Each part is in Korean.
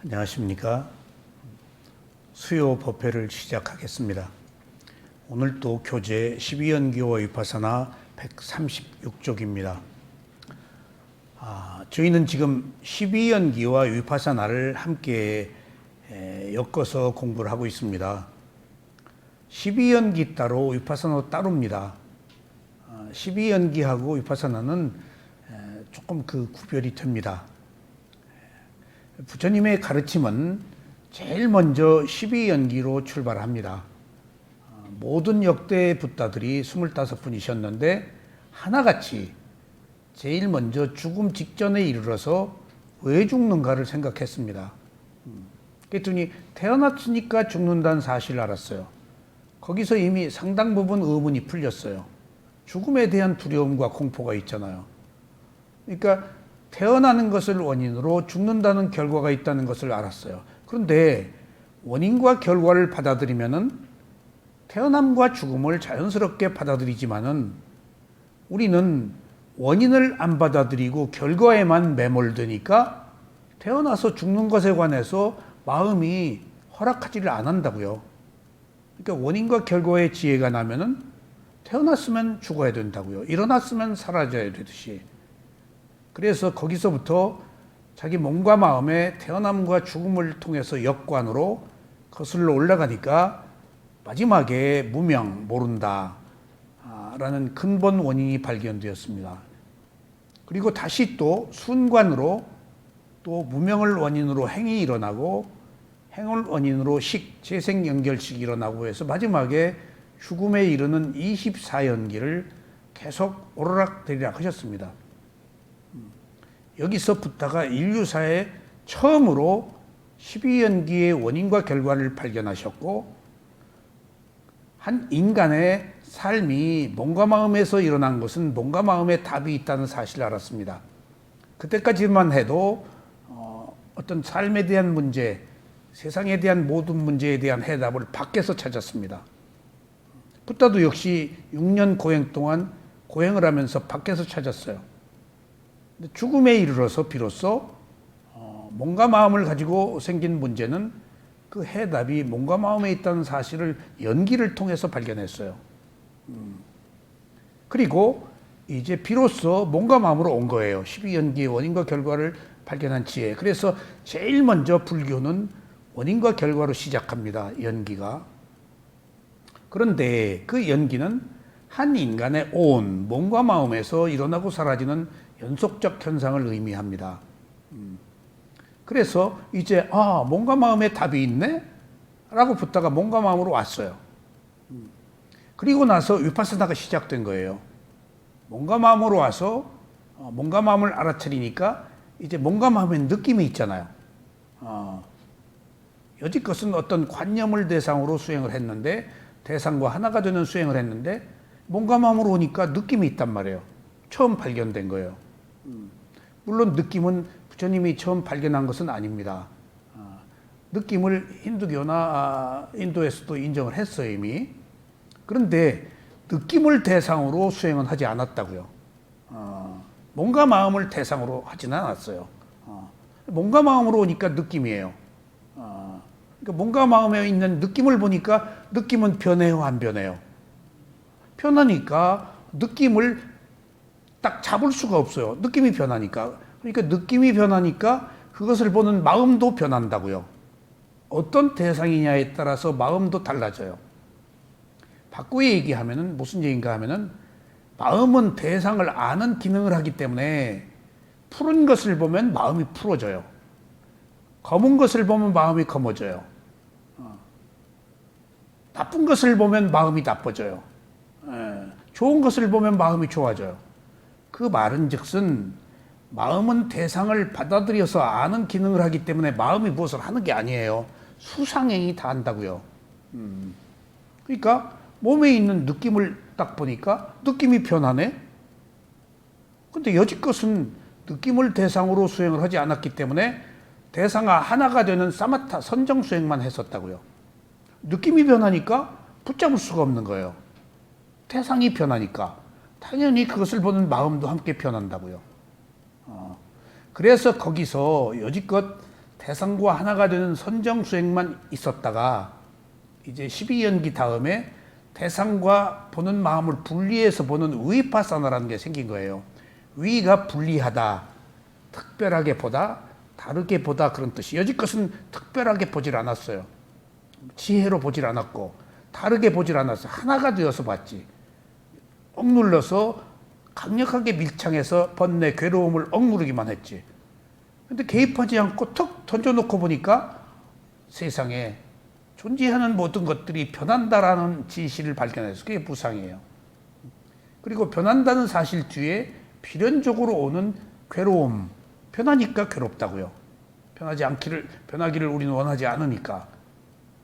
안녕하십니까. 수요 법회를 시작하겠습니다. 오늘도 교재 12연기와 위파사나 136쪽입니다. 저희는 지금 12연기와 위파사나를 함께 엮어서 공부를 하고 있습니다. 12연기 따로 위파사나 따로입니다. 12연기하고 위파사나는 조금 그 구별이 됩니다. 부처님의 가르침은 제일 먼저 12연기로 출발합니다. 모든 역대 붓다들이 25분이셨는데 하나같이 제일 먼저 죽음 직전에 이르러서 왜 죽는가를 생각했습니다. 그랬더니 태어났으니까 죽는다는 사실을 알았어요. 거기서 이미 상당 부분 의문이 풀렸어요. 죽음에 대한 두려움과 공포가 있잖아요. 그러니까 태어나는 것을 원인으로 죽는다는 결과가 있다는 것을 알았어요. 그런데 원인과 결과를 받아들이면은 태어남과 죽음을 자연스럽게 받아들이지만은 우리는 원인을 안 받아들이고 결과에만 매몰되니까 태어나서 죽는 것에 관해서 마음이 허락하지를 않는다고요. 그러니까 원인과 결과의 지혜가 나면은 태어났으면 죽어야 된다고요. 일어났으면 사라져야 되듯이. 그래서 거기서부터 자기 몸과 마음의 태어남과 죽음을 통해서 역관으로 거슬러 올라가니까 마지막에 무명, 모른다 라는 근본 원인이 발견되었습니다. 그리고 다시 또 순관으로 또 무명을 원인으로 행이 일어나고 행을 원인으로 식, 재생 연결식이 일어나고 해서 마지막에 죽음에 이르는 24연기를 계속 오르락내리락 하셨습니다. 여기서 붓다가 인류사에 처음으로 12연기의 원인과 결과를 발견하셨고 한 인간의 삶이 몸과 마음에서 일어난 것은 몸과 마음에 답이 있다는 사실을 알았습니다. 그때까지만 해도 어떤 삶에 대한 문제, 세상에 대한 모든 문제에 대한 해답을 밖에서 찾았습니다. 붓다도 역시 6년 고행 동안 고행을 하면서 밖에서 찾았어요. 죽음에 이르러서 비로소 몸과 마음을 가지고 생긴 문제는 그 해답이 몸과 마음에 있다는 사실을 연기를 통해서 발견했어요. 그리고 이제 비로소 몸과 마음으로 온 거예요. 12연기의 원인과 결과를 발견한 지혜. 그래서 제일 먼저 불교는 원인과 결과로 시작합니다. 연기가. 그런데 그 연기는 한 인간의 온 몸과 마음에서 일어나고 사라지는 연속적 현상을 의미합니다. 그래서 이제 몸과 마음에 답이 있네? 라고 붓다가 몸과 마음으로 왔어요. 그리고 나서 위파사나가 시작된 거예요. 몸과 마음으로 와서 몸과 마음을 알아차리니까 이제 몸과 마음에 느낌이 있잖아요. 여지껏은 어떤 관념을 대상으로 수행을 했는데 대상과 하나가 되는 수행을 했는데 몸과 마음으로 오니까 느낌이 있단 말이에요. 처음 발견된 거예요. 물론 느낌은 부처님이 처음 발견한 것은 아닙니다. 느낌을 힌두교나 인도에서도 인정을 했어요, 이미. 그런데 느낌을 대상으로 수행은 하지 않았다고요. 몸과 마음을 대상으로 하지는 않았어요. 몸과 마음으로 오니까 느낌이에요. 그러니까 몸과 마음에 있는 느낌을 보니까 느낌은 변해요, 안 변해요? 변하니까 느낌을 딱 잡을 수가 없어요. 느낌이 변하니까. 그러니까 느낌이 변하니까 그것을 보는 마음도 변한다고요. 어떤 대상이냐에 따라서 마음도 달라져요. 바꾸어 얘기하면은 무슨 얘기인가 하면은 마음은 대상을 아는 기능을 하기 때문에 푸른 것을 보면 마음이 푸러져요. 검은 것을 보면 마음이 검어져요. 나쁜 것을 보면 마음이 나빠져요. 좋은 것을 보면 마음이 좋아져요. 그 말은 즉슨 마음은 대상을 받아들여서 아는 기능을 하기 때문에 마음이 무엇을 하는 게 아니에요. 수상행위 다 한다고요. 그러니까 몸에 있는 느낌을 딱 보니까 느낌이 변하네. 근데 여지껏은 느낌을 대상으로 수행을 하지 않았기 때문에 대상과 하나가 되는 사마타 선정 수행만 했었다고요. 느낌이 변하니까 붙잡을 수가 없는 거예요. 대상이 변하니까 당연히 그것을 보는 마음도 함께 변한다고요. 그래서 거기서 여지껏 대상과 하나가 되는 선정수행만 있었다가 이제 12연기 다음에 대상과 보는 마음을 분리해서 보는 위파사나라는 게 생긴 거예요. 위가 분리하다, 특별하게 보다, 다르게 보다 그런 뜻이. 여지껏은 특별하게 보질 않았어요. 지혜로 보질 않았고 다르게 보질 않았어요. 하나가 되어서 봤지. 억눌러서 강력하게 밀착해서 번뇌, 괴로움을 억누르기만 했지. 근데 개입하지 않고 툭 던져놓고 보니까 세상에 존재하는 모든 것들이 변한다라는 진실을 발견해서 그게 무상이에요. 그리고 변한다는 사실 뒤에 필연적으로 오는 괴로움, 변하니까 괴롭다고요. 변하기를 우리는 원하지 않으니까.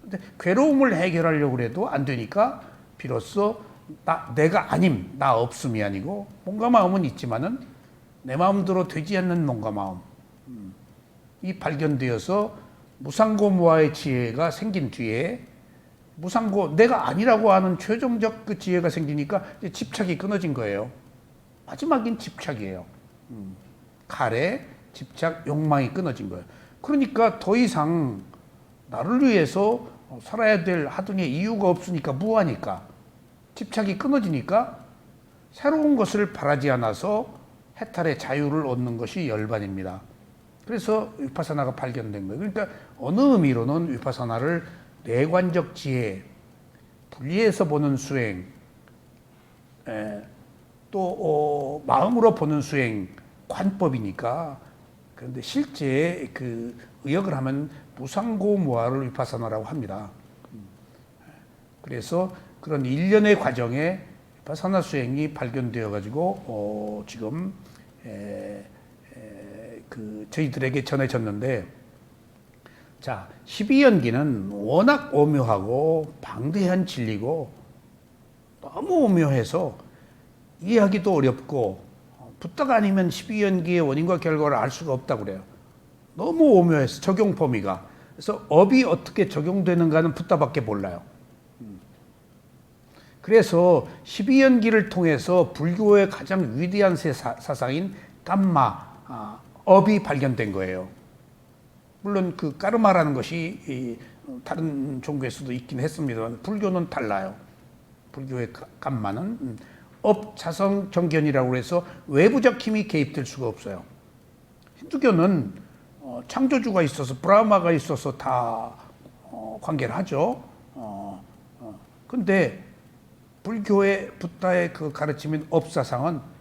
근데 괴로움을 해결하려고 해도 안 되니까 비로소 내가 아님, 나 없음이 아니고 뭔가 마음은 있지만은 내 마음대로 되지 않는 뭔가 마음. 이 발견되어서 무상고무화의 지혜가 생긴 뒤에 무상고, 내가 아니라고 하는 최종적 그 지혜가 생기니까 이제 집착이 끊어진 거예요. 마지막인 집착이에요. 갈에 집착, 욕망이 끊어진 거예요. 그러니까 더 이상 나를 위해서 살아야 될 하등의 이유가 없으니까 무하니까 집착이 끊어지니까 새로운 것을 바라지 않아서 해탈의 자유를 얻는 것이 열반입니다. 그래서 위파사나가 발견된 거예요. 그러니까 어느 의미로는 위파사나를 내관적 지혜, 분리해서 보는 수행, 또 마음으로 보는 수행, 관법이니까. 그런데 실제 그 의역을 하면 무상고무화를 위파사나라고 합니다. 그래서 그런 일련의 과정에 위파사나 수행이 발견되어 가지고 지금 저희들에게 전해졌는데, 자, 12연기는 워낙 오묘하고 방대한 진리고 너무 오묘해서 이해하기도 어렵고 붓다가 아니면 12연기의 원인과 결과를 알 수가 없다고 그래요. 너무 오묘해서 적용 범위가. 그래서 업이 어떻게 적용되는가는 붓다밖에 몰라요. 그래서 12연기를 통해서 불교의 가장 위대한 사상인 감마, 업이 발견된 거예요. 물론 그 까르마라는 것이 다른 종교에서도 있긴 했습니다만 불교는 달라요. 불교의 감마는 업, 자성, 정견이라고 해서 외부적 힘이 개입될 수가 없어요. 힌두교는 창조주가 있어서 브라마가 있어서 다 관계를 하죠. 근데 불교의 붓다의 그 가르침인 업사상은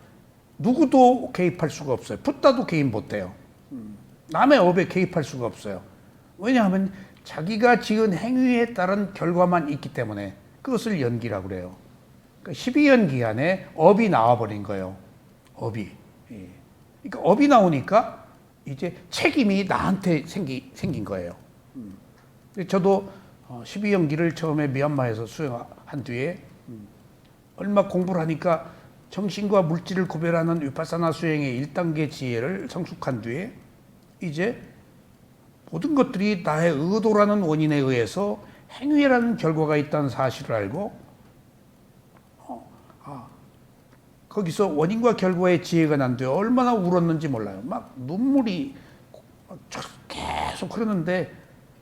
누구도 개입할 수가 없어요. 붓다도 개입 못해요. 남의 업에 개입할 수가 없어요. 왜냐하면 자기가 지은 행위에 따른 결과만 있기 때문에 그것을 연기라고 그래요. 그러니까 12연기 안에 업이 나와버린 거예요. 업이. 그러니까 업이 나오니까 이제 책임이 나한테 생긴 거예요. 저도 12연기를 처음에 미얀마에서 수행한 뒤에 얼마 공부를 하니까 정신과 물질을 구별하는 위파사나 수행의 1단계 지혜를 성숙한 뒤에 이제 모든 것들이 나의 의도라는 원인에 의해서 행위라는 결과가 있다는 사실을 알고 거기서 원인과 결과의 지혜가 난 뒤에 얼마나 울었는지 몰라요. 막 눈물이 계속 흐르는데,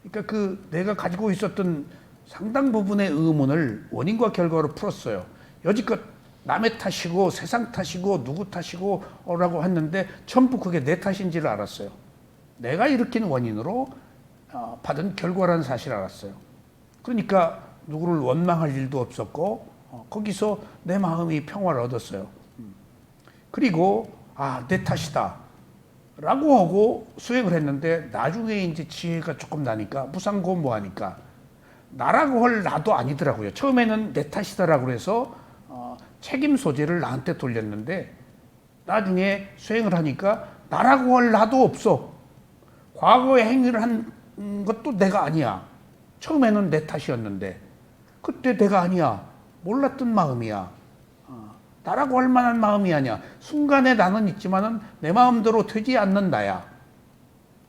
그러니까 그 내가 가지고 있었던 상당 부분의 의문을 원인과 결과로 풀었어요. 여지껏 남의 탓이고 세상 탓이고 누구 탓이고 라고 했는데 전부 그게 내 탓인지를 알았어요. 내가 일으킨 원인으로 받은 결과라는 사실을 알았어요. 그러니까 누구를 원망할 일도 없었고 거기서 내 마음이 평화를 얻었어요. 그리고 내 탓이다 라고 하고 수행을 했는데 나중에 이제 지혜가 조금 나니까 무상고무하니까 나라고 할 나도 아니더라고요. 처음에는 내 탓이다라고 해서 책임 소재를 나한테 돌렸는데 나중에 수행을 하니까 나라고 할 나도 없어. 과거에 행위를 한 것도 내가 아니야. 처음에는 내 탓이었는데 그때 내가 아니야. 몰랐던 마음이야. 나라고 할 만한 마음이 아니야. 순간에 나는 있지만은 내 마음대로 되지 않는 나야.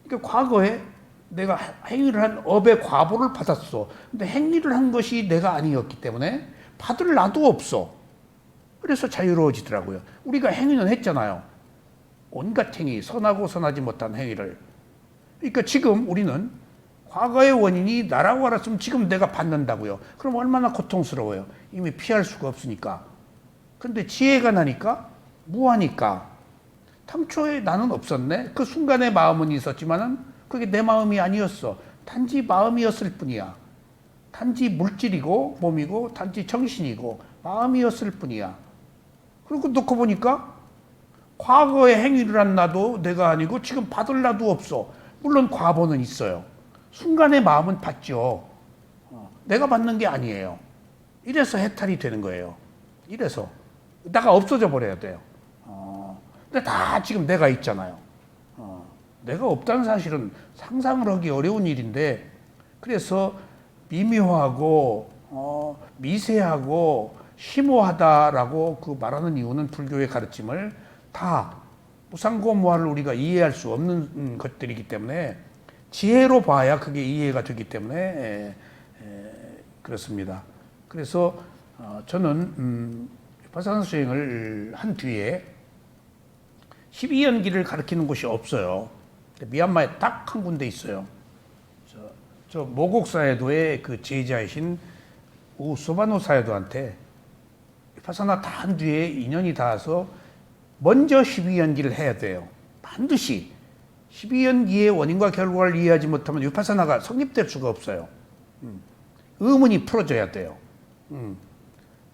그러니까 과거에 내가 행위를 한 업의 과보를 받았어. 근데 행위를 한 것이 내가 아니었기 때문에 받을 나도 없어. 그래서 자유로워지더라고요. 우리가 행위는 했잖아요. 온갖 행위, 선하고 선하지 못한 행위를. 그러니까 지금 우리는 과거의 원인이 나라고 알았으면 지금 내가 받는다고요. 그럼 얼마나 고통스러워요. 이미 피할 수가 없으니까. 근데 지혜가 나니까 무하니까 당초에 나는 없었네. 그 순간의 마음은 있었지만은 그게 내 마음이 아니었어. 단지 마음이었을 뿐이야. 단지 물질이고 몸이고 단지 정신이고 마음이었을 뿐이야. 그리고 놓고 보니까 과거의 행위를 한 나도 내가 아니고 지금 받을 나도 없어. 물론 과보는 있어요. 순간의 마음은 받죠. 내가 받는 게 아니에요. 이래서 해탈이 되는 거예요. 이래서 나가 없어져 버려야 돼요. 근데 다 지금 내가 있잖아요. 내가 없다는 사실은 상상을 하기 어려운 일인데, 그래서 미묘하고 미세하고 심오하다라고 그 말하는 이유는 불교의 가르침을 다 무상고무화를 우리가 이해할 수 없는 것들이기 때문에 지혜로 봐야 그게 이해가 되기 때문에 그렇습니다. 그래서 저는 비파사나 수행을 한 뒤에 12연기를 가르치는 곳이 없어요. 미얀마에 딱 한 군데 있어요. 저 모곡사에도의 그 제자이신 우소바노 사에도한테 비파사나 다 한 뒤에 인연이 닿아서 먼저 12연기를 해야 돼요. 반드시 12연기의 원인과 결과를 이해하지 못하면 위파사나가 성립될 수가 없어요. 의문이 풀어져야 돼요.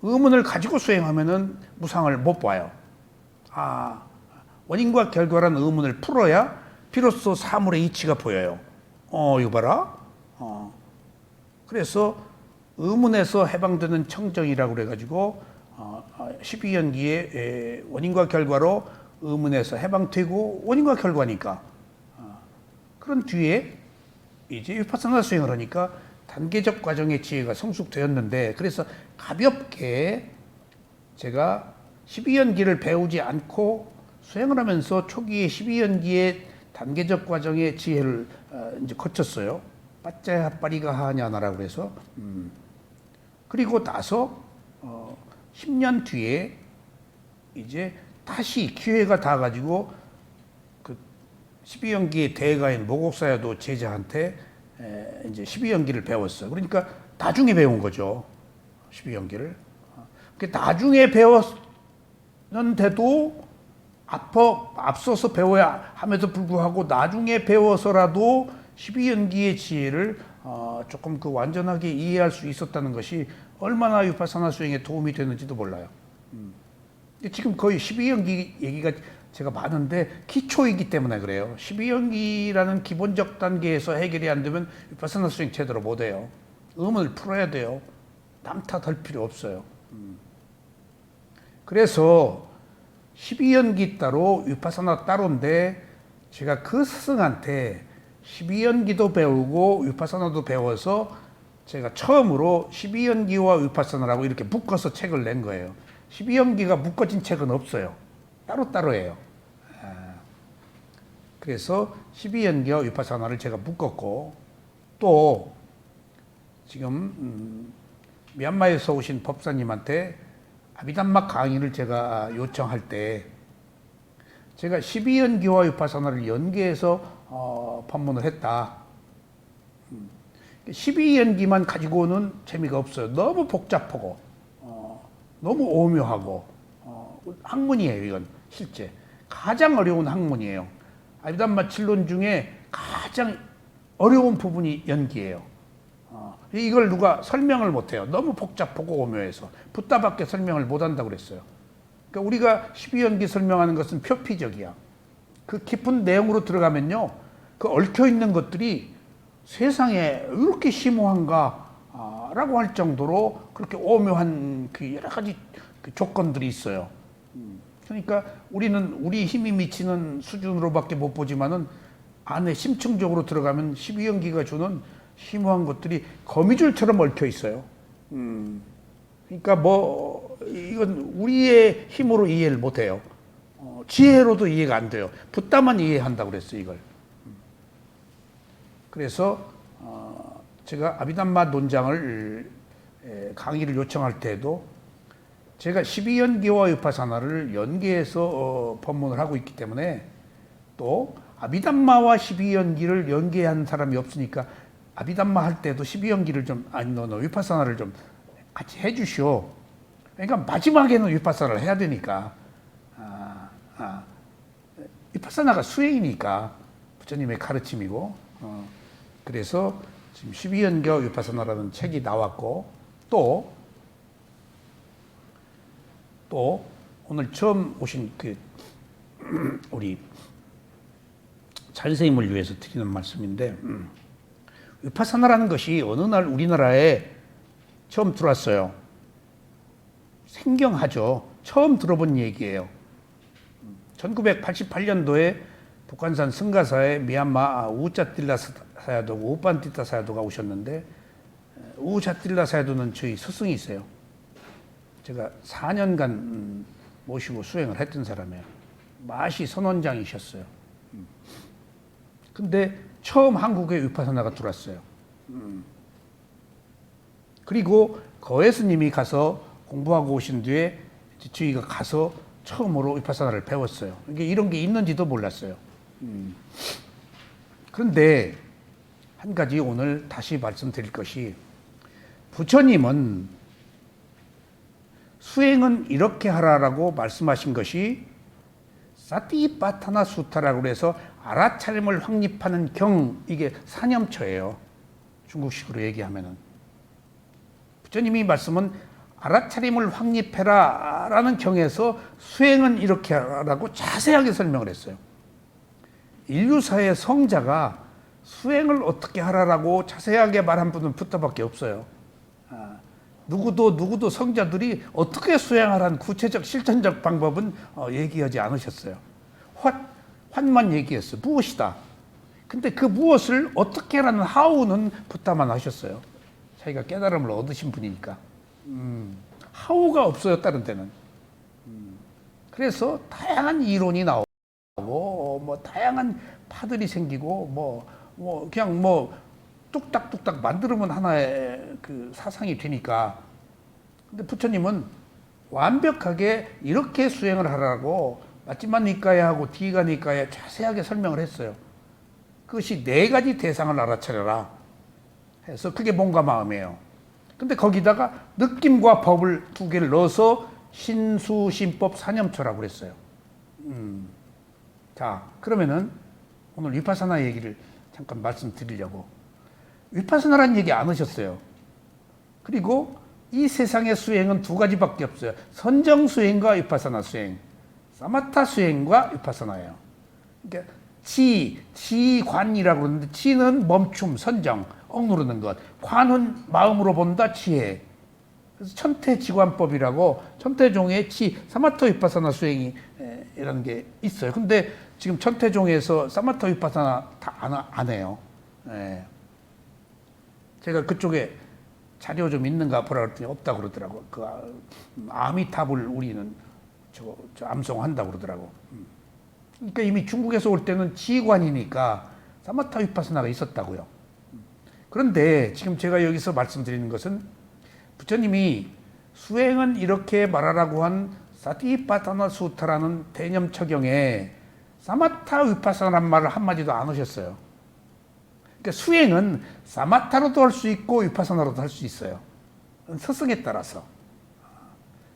의문을 가지고 수행하면은 무상을 못 봐요. 원인과 결과라는 의문을 풀어야 비로소 사물의 이치가 보여요. 이거 봐라. 그래서 의문에서 해방되는 청정이라고 그래가지고 12연기의 원인과 결과로 의문에서 해방되고 원인과 결과니까 그런 뒤에 이제 위파사나 수행을 하니까 단계적 과정의 지혜가 성숙되었는데, 그래서 가볍게 제가 12연기를 배우지 않고 수행을 하면서 초기에 12연기의 단계적 과정의 지혜를 이제 거쳤어요. 빠짜야빠리가 하냐나라고 해서 그리고 나서 10년 뒤에 이제 다시 기회가 닿아가지고 그 12연기의 대가인 모곡사야도 제자한테 이제 12연기를 배웠어요. 그러니까 나중에 배운 거죠. 12연기를. 나중에 배웠는데도 앞서서 배워야 함에도 불구하고 나중에 배워서라도 12연기의 지혜를 조금 그 완전하게 이해할 수 있었다는 것이 얼마나 위파사나 수행에 도움이 되는지도 몰라요. 지금 거의 12연기 얘기가 제가 많은데 기초이기 때문에 그래요. 12연기라는 기본적 단계에서 해결이 안 되면 위파사나 수행 제대로 못 해요. 의문을 풀어야 돼요. 남 탓할 필요 없어요. 그래서 12연기 따로 위파사나 따로인데 제가 그 스승한테 12연기도 배우고 위파사나도 배워서 제가 처음으로 12연기와 위파사나라고 이렇게 묶어서 책을 낸 거예요. 12연기가 묶어진 책은 없어요. 따로따로예요. 그래서 12연기와 위파사나를 제가 묶었고, 또 지금 미얀마에서 오신 법사님한테 아비담마 강의를 제가 요청할 때 제가 12연기와 위파사나를 연계해서 법문을 했다. 12연기만 가지고는 재미가 없어요. 너무 복잡하고 너무 오묘하고 학문이에요. 이건 실제 가장 어려운 학문이에요. 아비담마 7론 중에 가장 어려운 부분이 연기예요. 이걸 누가 설명을 못해요. 너무 복잡하고 오묘해서 붓다밖에 설명을 못한다고 그랬어요. 그러니까 우리가 12연기 설명하는 것은 표피적이야. 그 깊은 내용으로 들어가면요, 그 얽혀있는 것들이 세상에 이렇게 심오한가 라고 할 정도로 그렇게 오묘한 그 여러 가지 그 조건들이 있어요. 그러니까 우리는 우리 힘이 미치는 수준으로밖에 못 보지만은 안에 심층적으로 들어가면 12연기가 주는 심오한 것들이 거미줄처럼 얽혀 있어요. 그러니까 이건 우리의 힘으로 이해를 못 해요. 지혜로도 이해가 안 돼요. 붓다만 이해한다고 그랬어요, 이걸. 그래서 제가 아비담마 논장을 강의를 요청할 때도 제가 12연기와 위파사나를 연계해서 법문을 하고 있기 때문에 또 아비담마와 12연기를 연계한 사람이 없으니까 아비담마 할 때도 12연기를 좀, 아니, 너 위파사나를 좀 같이 해주시오. 그러니까 마지막에는 위파사나를 해야 되니까. 위파사나가 수행이니까 부처님의 가르침이고, 그래서 지금 12연교 위파사나라는 책이 나왔고, 또 오늘 처음 오신 우리 자연스님을 위해서 드리는 말씀인데, 위파사나라는 것이 어느 날 우리나라에 처음 들어왔어요. 생경하죠. 처음 들어본 얘기예요. 1988년도에 북한산 승가사에 미얀마 우자틸라 사야도고 우반티타 사야도가 오셨는데, 우자틸라 사야도는 저희 스승이 있어요. 제가 4년간 모시고 수행을 했던 사람이에요. 마시 선원장이셨어요. 근데 처음 한국에 위파사나가 들어왔어요. 그리고 거예스님이 가서 공부하고 오신 뒤에 저희가 가서 처음으로 위파사나를 배웠어요. 이게 이런 게 있는지도 몰랐어요. 그런데 한 가지 오늘 다시 말씀드릴 것이, 부처님은 수행은 이렇게 하라라고 말씀하신 것이 사티파타나 수타라고 해서 알아차림을 확립하는 경, 이게 사념처예요. 중국식으로 얘기하면은. 부처님이 말씀은 알아차림을 확립해라 라는 경에서 수행은 이렇게 하라고 자세하게 설명을 했어요. 인류사의 성자가 수행을 어떻게 하라라고 자세하게 말한 분은 부터밖에 없어요. 누구도 성자들이 어떻게 수행하라는 구체적 실천적 방법은 얘기하지 않으셨어요. 환만 얘기했어요. 무엇이다. 근데 그 무엇을 어떻게 하라는 하우는 부탁만 하셨어요. 자기가 깨달음을 얻으신 분이니까. 하우가 없어요, 다른 데는. 그래서 다양한 이론이 나오고, 뭐 다양한 파들이 생기고, 그냥 뚝딱뚝딱 만들면 하나의 그 사상이 되니까. 근데 부처님은 완벽하게 이렇게 수행을 하라고 마찌마 니까야하고 디가 니까야 자세하게 설명을 했어요. 그것이 4가지 대상을 알아차려라 해서 그게 몸과 마음이에요. 근데 거기다가 느낌과 법을 2개를 넣어서 신수신법 사념처라고 그랬어요. 자, 그러면은 오늘 위파사나 얘기를 잠깐 말씀드리려고. 위파사나라는 얘기 안 하셨어요. 그리고 이 세상의 수행은 2가지밖에 없어요. 선정 수행과 위파사나 수행. 사마타 수행과 위파사나예요. 그러니까 지관이라고 그러는데, 지는 멈춤, 선정, 억누르는 것. 관은 마음으로 본다, 지혜. 그래서 천태지관법이라고 천태종의 사마타 위파사나 수행이라는 게 있어요. 근데 지금 천태종에서 사마타 위파사나 다 안 해요. 예. 제가 그쪽에 자료 좀 있는가 보라 그랬더니 없다고 그러더라고. 그 아미탑을 우리는 저 암송한다고 그러더라고. 그러니까 이미 중국에서 올 때는 지관이니까 사마타 위파사나가 있었다고요. 그런데 지금 제가 여기서 말씀드리는 것은, 부처님이 수행은 이렇게 말하라고 한 사티파타나 수타라는 대념처경에 사마타 위파사나란 말을 한마디도 안 하셨어요. 그러니까 수행은 사마타로도 할 수 있고 위파사나로도 할 수 있어요. 스승에 따라서.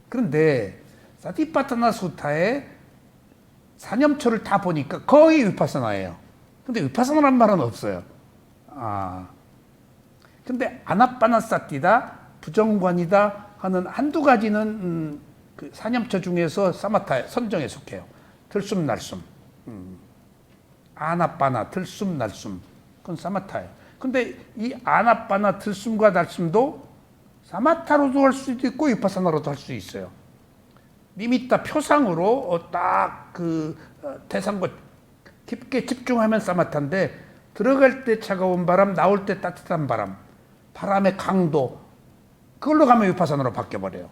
그런데 사티파타나 수타의 사념처를 다 보니까 거의 위파사나예요. 근데 위파사나란 말은 없어요. 근데 아나빠나사티다, 부정관이다 하는 한두 가지는 그 사념처 중에서 사마타 선정에 속해요. 들숨 날숨, 아나빠나 들숨 날숨, 그건 사마타예요. 근데 이 아나빠나 들숨과 날숨도 사마타로도 할 수도 있고 위파사나로도 할 수 있어요. 니미타 표상으로 딱 그 대상과 깊게 집중하면 사마타인데, 들어갈 때 차가운 바람, 나올 때 따뜻한 바람, 바람의 강도, 그걸로 가면 위파사나로 바뀌어버려요.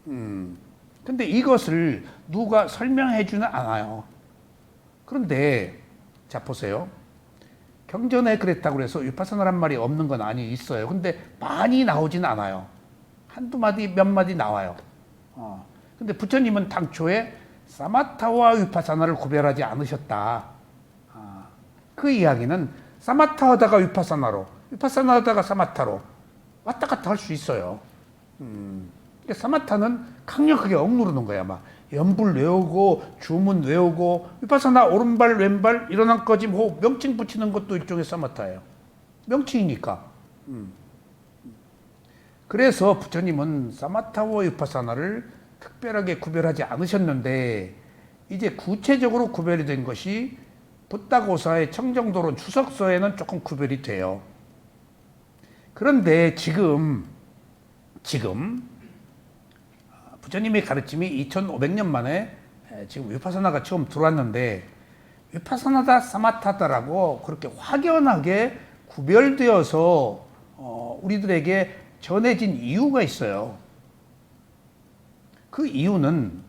근데 이것을 누가 설명해주는 않아요. 그런데 자 보세요. 경전에 그랬다고 해서 위파사나란 말이 없는 건 아니, 있어요. 근데 많이 나오진 않아요. 한두 마디, 몇 마디 나와요. 근데 부처님은 당초에 사마타와 위파사나를 구별하지 않으셨다. 그 이야기는 사마타 하다가 위파사나로, 위파사나 하다가 사마타로 왔다 갔다 할 수 있어요. 사마타는 강력하게 억누르는 거야. 막 연불 외우고 주문 외우고, 위파사나 오른발 왼발 일어난까지 뭐 명칭 붙이는 것도 일종의 사마타예요. 명칭이니까. 그래서 부처님은 사마타와 위파사나를 특별하게 구별하지 않으셨는데, 이제 구체적으로 구별이 된 것이 붓다고사의 청정도론 추석서에는 조금 구별이 돼요. 그런데 지금 부처님의 가르침이 2500년 만에 지금 위파사나가 처음 들어왔는데, 위파사나다 사마타다라고 그렇게 확연하게 구별되어서 우리들에게 전해진 이유가 있어요. 그 이유는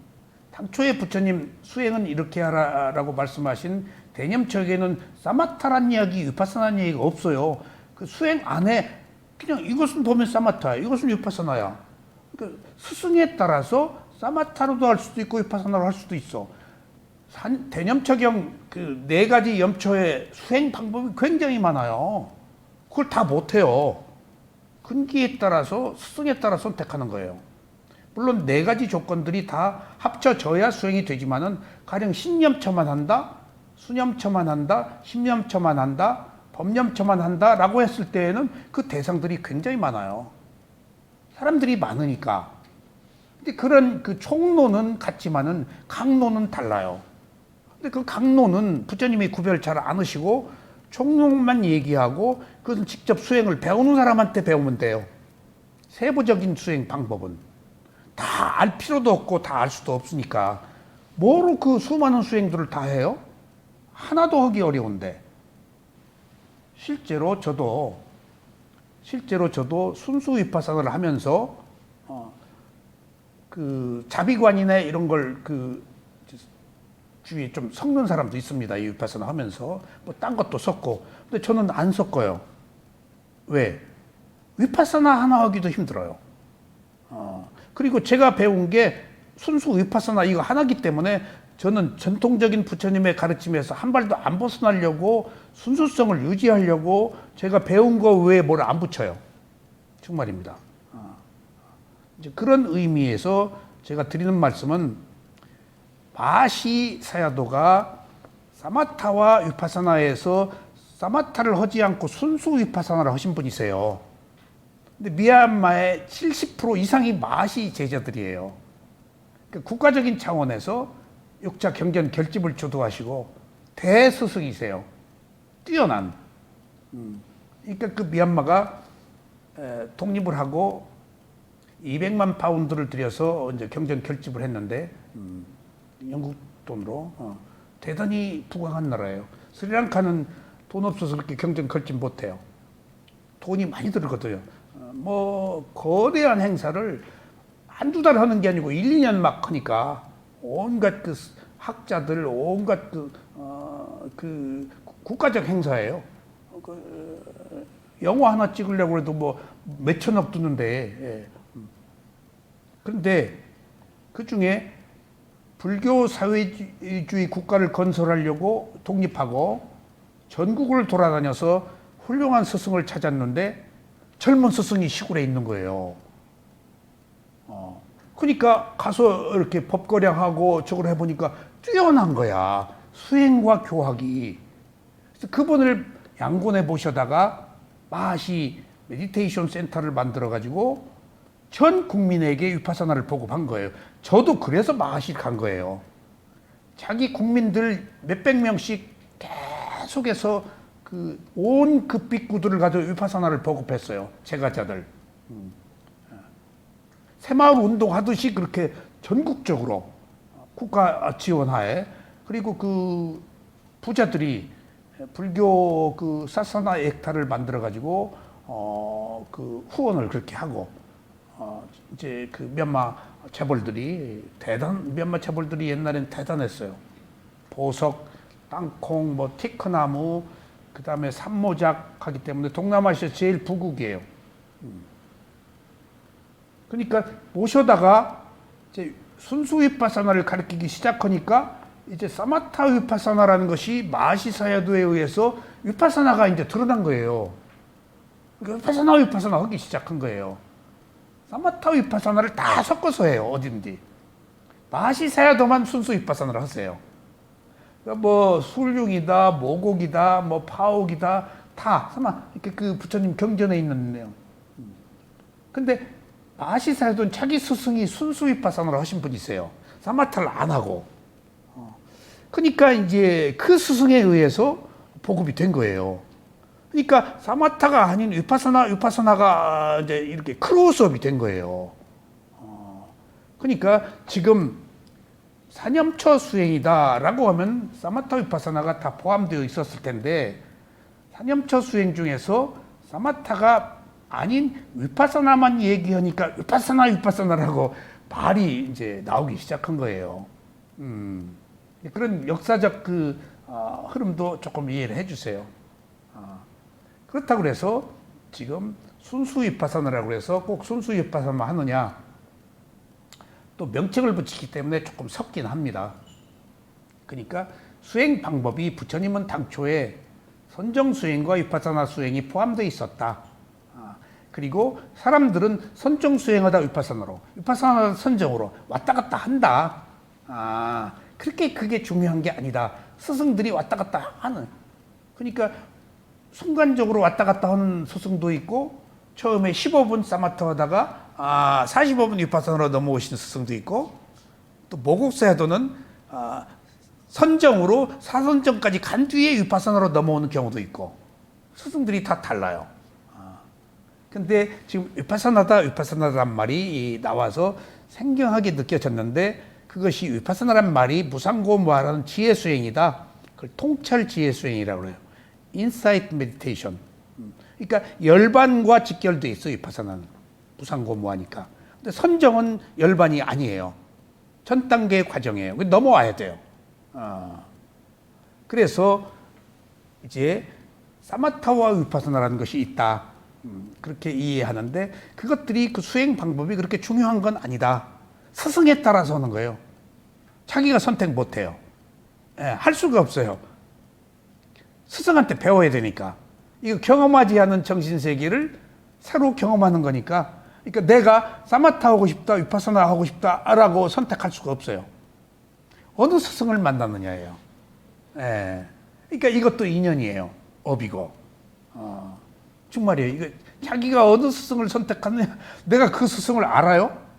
당초에 부처님 수행은 이렇게 하라라고 말씀하신 대념척에는 사마타란 이야기, 위파사나 이야기가 없어요. 그 수행 안에 그냥 이것은 보면 사마타야, 이것은 위파사나야. 그러니까 스승에 따라서 사마타로도 할 수도 있고 위파사나로 할 수도 있어. 대념척형 그 4가지 염초의 수행 방법이 굉장히 많아요. 그걸 다 못해요. 근기에 따라서, 스승에 따라 선택하는 거예요. 물론 4가지 조건들이 다 합쳐져야 수행이 되지만은, 가령 신념처만 한다, 수념처만 한다, 심념처만 한다, 법념처만 한다 라고 했을 때에는 그 대상들이 굉장히 많아요. 사람들이 많으니까. 근데 그런 그 총론은 같지만은 강론은 달라요. 근데 그 강론은 부처님이 구별 잘 안 하시고 총론만 얘기하고, 그것은 직접 수행을 배우는 사람한테 배우면 돼요. 세부적인 수행 방법은 다 알 필요도 없고 다 알 수도 없으니까 뭐로 그 수많은 수행들을 다 해요? 하나도 하기 어려운데. 실제로 저도 순수 위파사나를 하면서 그 자비관이나 이런 걸 그 주위에 좀 섞는 사람도 있습니다. 이 위파사나 하면서 뭐 딴 것도 섞고. 근데 저는 안 섞어요. 왜? 위파사나 하나 하기도 힘들어요. 그리고 제가 배운 게 순수 위파사나 이거 하나기 때문에 저는 전통적인 부처님의 가르침에서 한 발도 안 벗어나려고, 순수성을 유지하려고 제가 배운 거 외에 뭘 안 붙여요. 정말입니다. 이제 그런 의미에서 제가 드리는 말씀은, 마시 사야도가 사마타와 위파사나에서 사마타를 하지 않고 순수 위파사나를 하신 분이세요. 근데 미얀마의 70% 이상이 마시 제자들이에요. 그러니까 국가적인 차원에서 육자 경전 결집을 주도하시고 대스승이세요. 뛰어난. 그러니까 그 미얀마가 독립을 하고 200만 파운드를 들여서 이제 경전 결집을 했는데, 영국 돈으로 대단히 부강한 나라예요. 스리랑카는 돈 없어서 그렇게 경전 결집 못해요. 돈이 많이 들거든요. 뭐 거대한 행사를 한두 달 하는 게 아니고 1, 2년 막 하니까 온갖 그 학자들, 온갖 그 국가적 행사예요. 영화 하나 찍으려고 해도 뭐 몇천억 드는데. 그런데 그 중에 불교 사회주의 국가를 건설하려고 독립하고 전국을 돌아다녀서 훌륭한 스승을 찾았는데, 젊은 스승이 시골에 있는 거예요. 그러니까 가서 이렇게 법거량하고 저걸 해보니까 뛰어난 거야. 수행과 교학이. 그래서 그분을 양곤에 모셔다가 마하시 메디테이션 센터를 만들어가지고 전 국민에게 위파사나를 보급한 거예요. 저도 그래서 마하시 간 거예요. 자기 국민들 몇백 명씩 계속해서 그 온 급비구들을 가지고 위파사나를 보급했어요. 제가자들. 새마을 운동하듯이 그렇게 전국적으로 국가 지원하에, 그리고 그 부자들이 불교 그 사사나 액타를 만들어 가지고 그 후원을 그렇게 하고, 이제 그 미얀마 재벌들이 미얀마 재벌들이 옛날엔 대단했어요. 보석, 땅콩, 뭐 티크나무, 그 다음에 산모작 하기 때문에 동남아시아 제일 부국이에요. 그러니까 모셔다가 이제 순수 위파사나를 가르치기 시작하니까 이제 사마타 위파사나라는 것이 마하시 사야도에 의해서 위파사나가 이제 드러난 거예요. 그러니까 위파사나 하기 시작한 거예요. 사마타 위파사나를 다 섞어서 해요. 어딘지. 마하시 사야도만 순수 위파사나를 하세요. 그러니까 뭐 술육이다, 모곡이다, 뭐 파옥이다 다 아마 이렇게 그 부처님 경전에 있는 내용. 근데 마하시 사야도는 자기 스승이 순수 위파사나를 하신 분이세요. 사마타를 안 하고. 그러니까 이제 그 스승에 의해서 보급이 된 거예요. 그러니까 사마타가 아닌 위파사나가 이제 이렇게 크로스업이 된 거예요. 그러니까 지금 사념처 수행이다라고 하면 사마타 위파사나가 다 포함되어 있었을 텐데 사념처 수행 중에서 사마타가 아닌 위파사나만 얘기하니까 위파사나라고 말이 이제 나오기 시작한 거예요. 그런 역사적 흐름도 조금 이해를 해주세요. 그렇다고 해서 지금 순수 위파사나라고 해서 꼭 순수 위파사나만 하느냐? 또 명칭을 붙이기 때문에 조금 섞긴 합니다. 그러니까 수행 방법이 부처님은 당초에 선정 수행과 위파사나 수행이 포함되어 있었다. 그리고 사람들은 선정 수행하다 위파사나로, 위파사나 선정으로 왔다 갔다 한다. 그렇게 그게 중요한 게 아니다. 스승들이 왔다 갔다 하는. 그러니까 순간적으로 왔다 갔다 하는 스승도 있고 처음에 15분 사마타 하다가 45분 위파사나로 넘어오시는 스승도 있고 또 모곡사야도는 선정으로 사선정까지 간 뒤에 위파사나로 넘어오는 경우도 있고 스승들이 다 달라요. 근데 지금 위파사나란 말이 나와서 생경하게 느껴졌는데 그것이 위파사나란 말이 무상고무하라는 지혜수행이다. 그걸 통찰 지혜수행이라고 해요. 인사이트 메디테이션. 그러니까 열반과 직결돼 있어요. 위파사나는. 무상고무하니까. 근데 선정은 열반이 아니에요. 전 단계의 과정이에요. 넘어와야 돼요. 그래서 이제 사마타와 위파사나라는 것이 있다. 그렇게 이해하는데 그것들이 그 수행 방법이 그렇게 중요한 건 아니다. 스승에 따라서 하는 거예요. 자기가 선택 못 해요. 할 수가 없어요. 스승한테 배워야 되니까. 이거 경험하지 않은 정신세계를 새로 경험하는 거니까. 그러니까 내가 사마타 하고 싶다, 위파사나 하고 싶다라고 선택할 수가 없어요. 어느 스승을 만나느냐예요. 그러니까 이것도 인연이에요. 업이고. 정말이에요. 이거 자기가 어느 스승을 선택하느냐. 내가 그 스승을 알아요?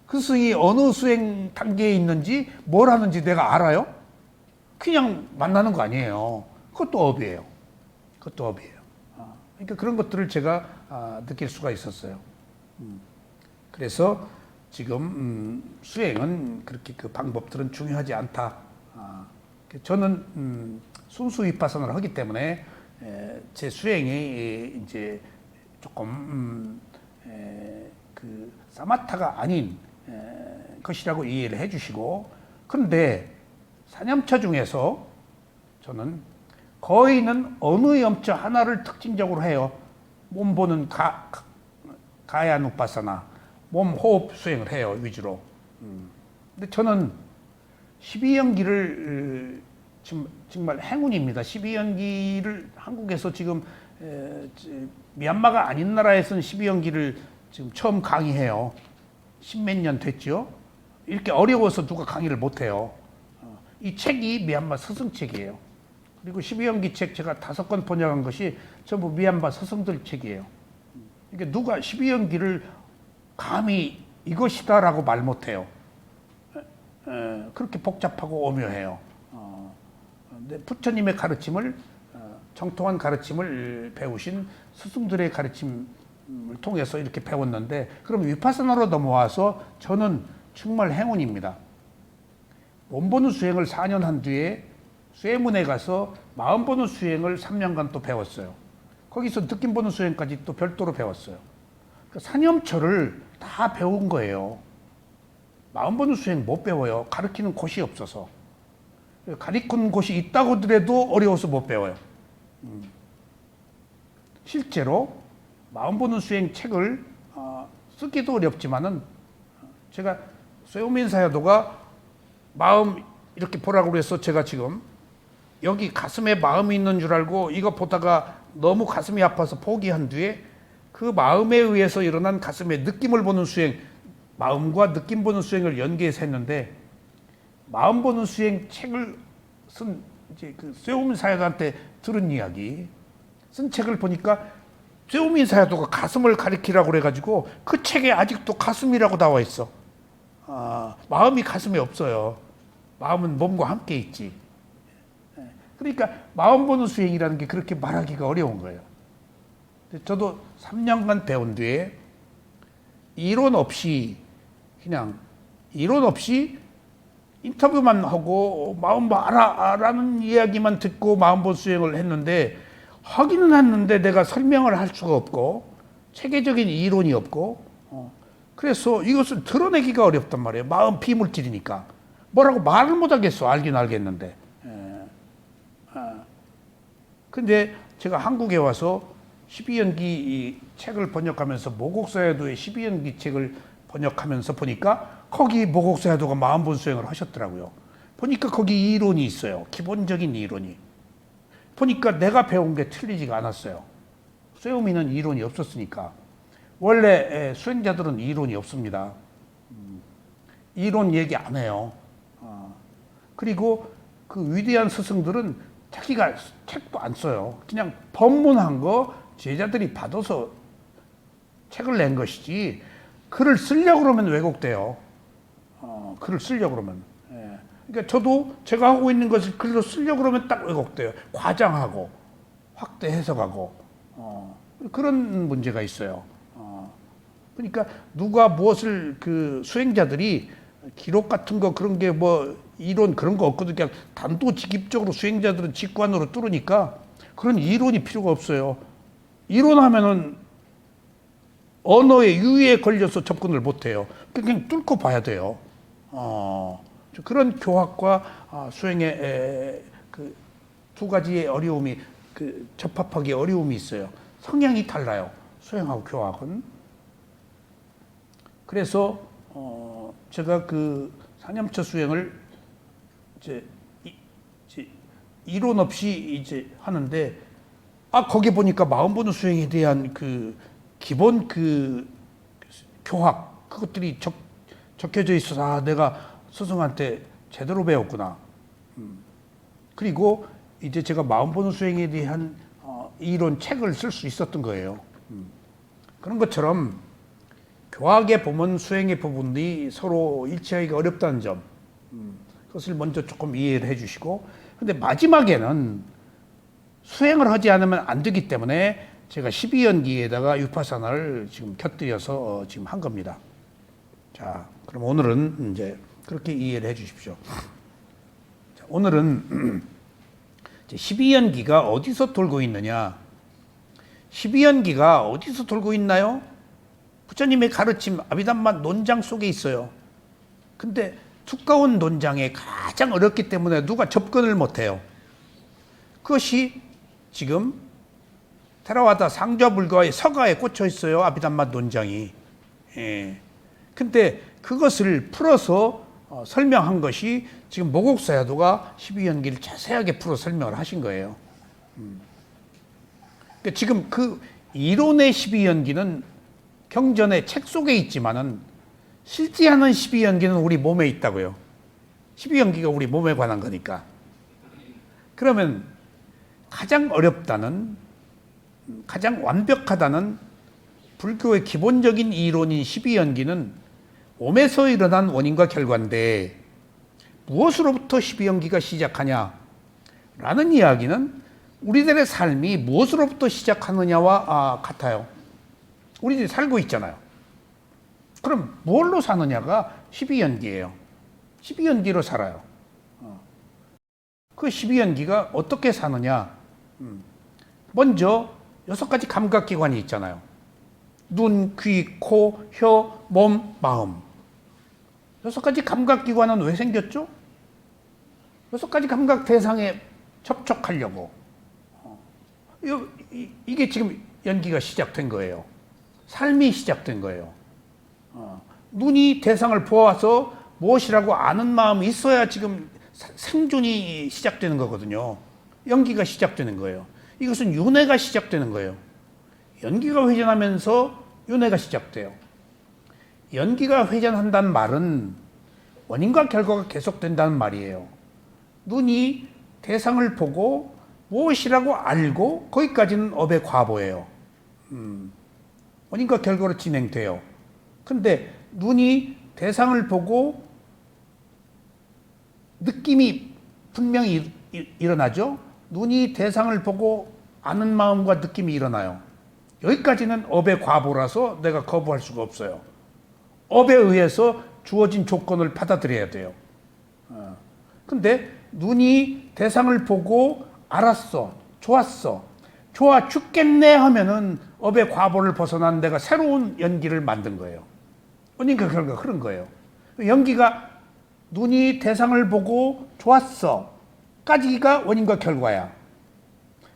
그 스승이 어느 수행 단계에 있는지 뭘 하는지 내가 알아요? 그냥 만나는 거 아니에요. 그것도 업이에요. 그것도 업이에요. 그러니까 그런 것들을 제가 느낄 수가 있었어요. 그래서 지금 수행은 그렇게 그 방법들은 중요하지 않다. 저는 순수 위파사나를 하기 때문에 제 수행이 이제 조금 그 사마타가 아닌 것이라고 이해를 해주시고, 그런데 사념처 중에서 저는 거의는 어느 염처 하나를 특징적으로 해요. 몸 보는 가야누파사나, 몸 호흡 수행을 해요, 위주로. 근데 저는 12연기를 정말 행운입니다. 12연기를 한국에서 지금 미얀마가 아닌 나라에서는 12연기를 지금 처음 강의해요. 10몇 년 됐죠. 이렇게 어려워서 누가 강의를 못해요. 이 책이 미얀마 스승책이에요. 그리고 12연기 책 제가 5권 번역한 것이 전부 미얀마 스승들 책이에요. 그러니까 누가 12연기를 감히 이것이다라고 말 못해요. 그렇게 복잡하고 오묘해요. 근데 부처님의 가르침을 정통한 가르침을 배우신 스승들의 가르침을 통해서 이렇게 배웠는데, 그럼 위파사나로 넘어와서 저는 정말 행운입니다. 몸 보는 수행을 4년 한 뒤에 쇠문에 가서 마음 보는 수행을 3년간 또 배웠어요. 거기서 느낌 보는 수행까지 또 별도로 배웠어요. 그러니까 사념처를 다 배운 거예요. 마음 보는 수행 못 배워요. 가르치는 곳이 없어서. 가르치는 곳이 있다고 하더라도 어려워서 못 배워요. 실제로 마음 보는 수행 책을 쓰기도 어렵지만은 제가 쇠오민 사야도가 마음 이렇게 보라고 그래서 제가 지금 여기 가슴에 마음이 있는 줄 알고 이거 보다가 너무 가슴이 아파서 포기한 뒤에 그 마음에 의해서 일어난 가슴의 느낌을 보는 수행, 마음과 느낌 보는 수행을 연계해서 했는데, 마음 보는 수행 책을 쓴 이제 그 쇠오민 사야도한테 들은 이야기, 쓴 책을 보니까 쇠오민 사야도가 가슴을 가리키라고 그래가지고 그 책에 아직도 가슴이라고 나와 있어. 마음이 가슴에 없어요. 마음은 몸과 함께 있지. 그러니까 마음 보는 수행이라는 게 그렇게 말하기가 어려운 거예요. 저도 3년간 배운 뒤에 이론 없이 그냥 이론 없이 인터뷰만 하고 마음 봐라라는 이야기만 듣고 마음 보는 수행을 했는데, 하기는 했는데 내가 설명을 할 수가 없고 체계적인 이론이 없고, 그래서 이것을 드러내기가 어렵단 말이에요. 마음 비물질이니까 뭐라고 말을 못 하겠어. 알긴 알겠는데. 근데 제가 한국에 와서 12연기 이 책을 번역하면서 모곡사야도의 12연기 책을 번역하면서 보니까 거기 모곡사야도가 마음본 수행을 하셨더라고요. 보니까 거기 이론이 있어요. 기본적인 이론이. 보니까 내가 배운 게 틀리지가 않았어요. 쇠오미는 이론이 없었으니까. 원래 수행자들은 이론이 없습니다. 이론 얘기 안 해요. 그리고 그 위대한 스승들은 자기가 책도 안 써요. 그냥 법문한 거 제자들이 받아서 책을 낸 것이지, 글을 쓰려고 그러면 왜곡돼요. 글을 쓰려고 그러면. 그러니까 저도 제가 하고 있는 것을 글로 쓰려고 그러면 딱 왜곡돼요. 과장하고 확대 해석하고 그런 문제가 있어요. 그러니까 누가 무엇을 그 수행자들이 기록 같은 거 그런 게 뭐 이론 그런 거 없거든요. 그냥 단도직입적으로 수행자들은 직관으로 뚫으니까 그런 이론이 필요가 없어요. 이론하면은 언어의 유의에 걸려서 접근을 못 해요. 그냥 뚫고 봐야 돼요. 그런 교학과 수행의 그 두 가지의 어려움이, 그 접합하기 어려움이 있어요. 성향이 달라요. 수행하고 교학은. 그래서 제가 그 상념처 수행을 이제 이론 없이 이제 하는데, 거기 보니까 마음 보는 수행에 대한 그 기본 그 교학 그것들이 적혀져 있어서 내가 스승한테 제대로 배웠구나. 그리고 이제 제가 마음 보는 수행에 대한 이론 책을 쓸 수 있었던 거예요. 그런 것처럼 교학의 부분, 수행의 부분이 서로 일치하기가 어렵다는 점, 그것을 먼저 조금 이해를 해주시고, 근데 마지막에는 수행을 하지 않으면 안 되기 때문에 제가 12연기에다가 유파사나를 지금 곁들여서 지금 한 겁니다. 자, 그럼 오늘은 이제 그렇게 이해를 해 주십시오. 자, 오늘은 12연기가 어디서 돌고 있느냐? 12연기가 어디서 돌고 있나요? 부처님의 가르침 아비담마 논장 속에 있어요. 근데 두꺼운 논장에 가장 어렵기 때문에 누가 접근을 못해요. 그것이 지금 테라와다 상좌불가의 서가에 꽂혀 있어요. 아비담마 논장이. 근데 그것을 풀어서 설명한 것이 지금 모곡사야도가 12연기를 자세하게 풀어 설명을 하신 거예요. 그러니까 지금 그 이론의 12연기는 경전의 책 속에 있지만은 실제하는 12연기는 우리 몸에 있다고요. 12연기가 우리 몸에 관한 거니까. 그러면 가장 어렵다는, 가장 완벽하다는 불교의 기본적인 이론인 12연기는 몸에서 일어난 원인과 결과인데, 무엇으로부터 12연기가 시작하냐? 라는 이야기는 우리들의 삶이 무엇으로부터 시작하느냐와 같아요. 우리들이 살고 있잖아요. 그럼 뭘로 사느냐가 12연기예요. 12연기로 살아요. 그 12연기가 어떻게 사느냐? 먼저 6가지 감각기관이 있잖아요. 눈, 귀, 코, 혀, 몸, 마음. 6가지 감각기관은 왜 생겼죠? 6가지 감각 대상에 접촉하려고. 이게 지금 연기가 시작된 거예요. 삶이 시작된 거예요. 눈이 대상을 보아서 무엇이라고 아는 마음이 있어야 지금 생존이 시작되는 거거든요. 연기가 시작되는 거예요. 이것은 윤회가 시작되는 거예요. 연기가 회전하면서 윤회가 시작돼요. 연기가 회전한다는 말은 원인과 결과가 계속된다는 말이에요. 눈이 대상을 보고 무엇이라고 알고 거기까지는 업의 과보예요. 원인과 결과로 진행돼요. 근데 눈이 대상을 보고 느낌이 분명히 일어나죠. 눈이 대상을 보고 아는 마음과 느낌이 일어나요. 여기까지는 업의 과보라서 내가 거부할 수가 없어요. 업에 의해서 주어진 조건을 받아들여야 돼요. 근데 눈이 대상을 보고 알았어, 좋았어, 좋아 죽겠네 하면은 업의 과보를 벗어난 내가 새로운 연기를 만든 거예요. 원인과 결과가 그런 거예요. 연기가 눈이 대상을 보고 좋았어 까지가 원인과 결과야.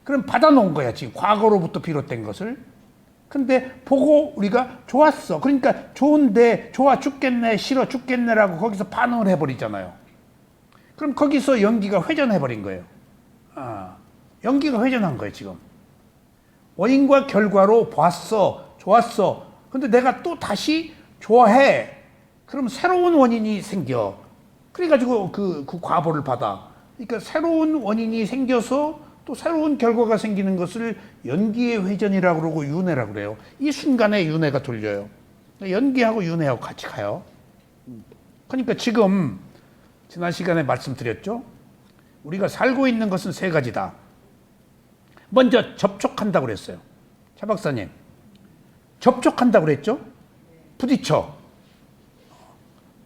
그럼 받아놓은 거야, 지금 과거로부터 비롯된 것을. 근데 보고 우리가 좋았어, 그러니까 좋은데 좋아 죽겠네, 싫어 죽겠네라고 거기서 반응을 해버리잖아요. 그럼 거기서 연기가 회전해버린 거예요. 연기가 회전한 거예요, 지금. 원인과 결과로 봤어, 좋았어. 근데 내가 또 다시 좋아해. 그럼 새로운 원인이 생겨. 그래가지고 그 과보를 받아. 그러니까 새로운 원인이 생겨서 또 새로운 결과가 생기는 것을 연기의 회전이라고 그러고 윤회라고 그래요. 이 순간에 윤회가 돌려요. 연기하고 윤회하고 같이 가요. 그러니까 지금 지난 시간에 말씀드렸죠. 우리가 살고 있는 것은 세 가지다. 먼저 접촉한다고 그랬어요. 차 박사님, 접촉한다고 그랬죠? 부딪혀.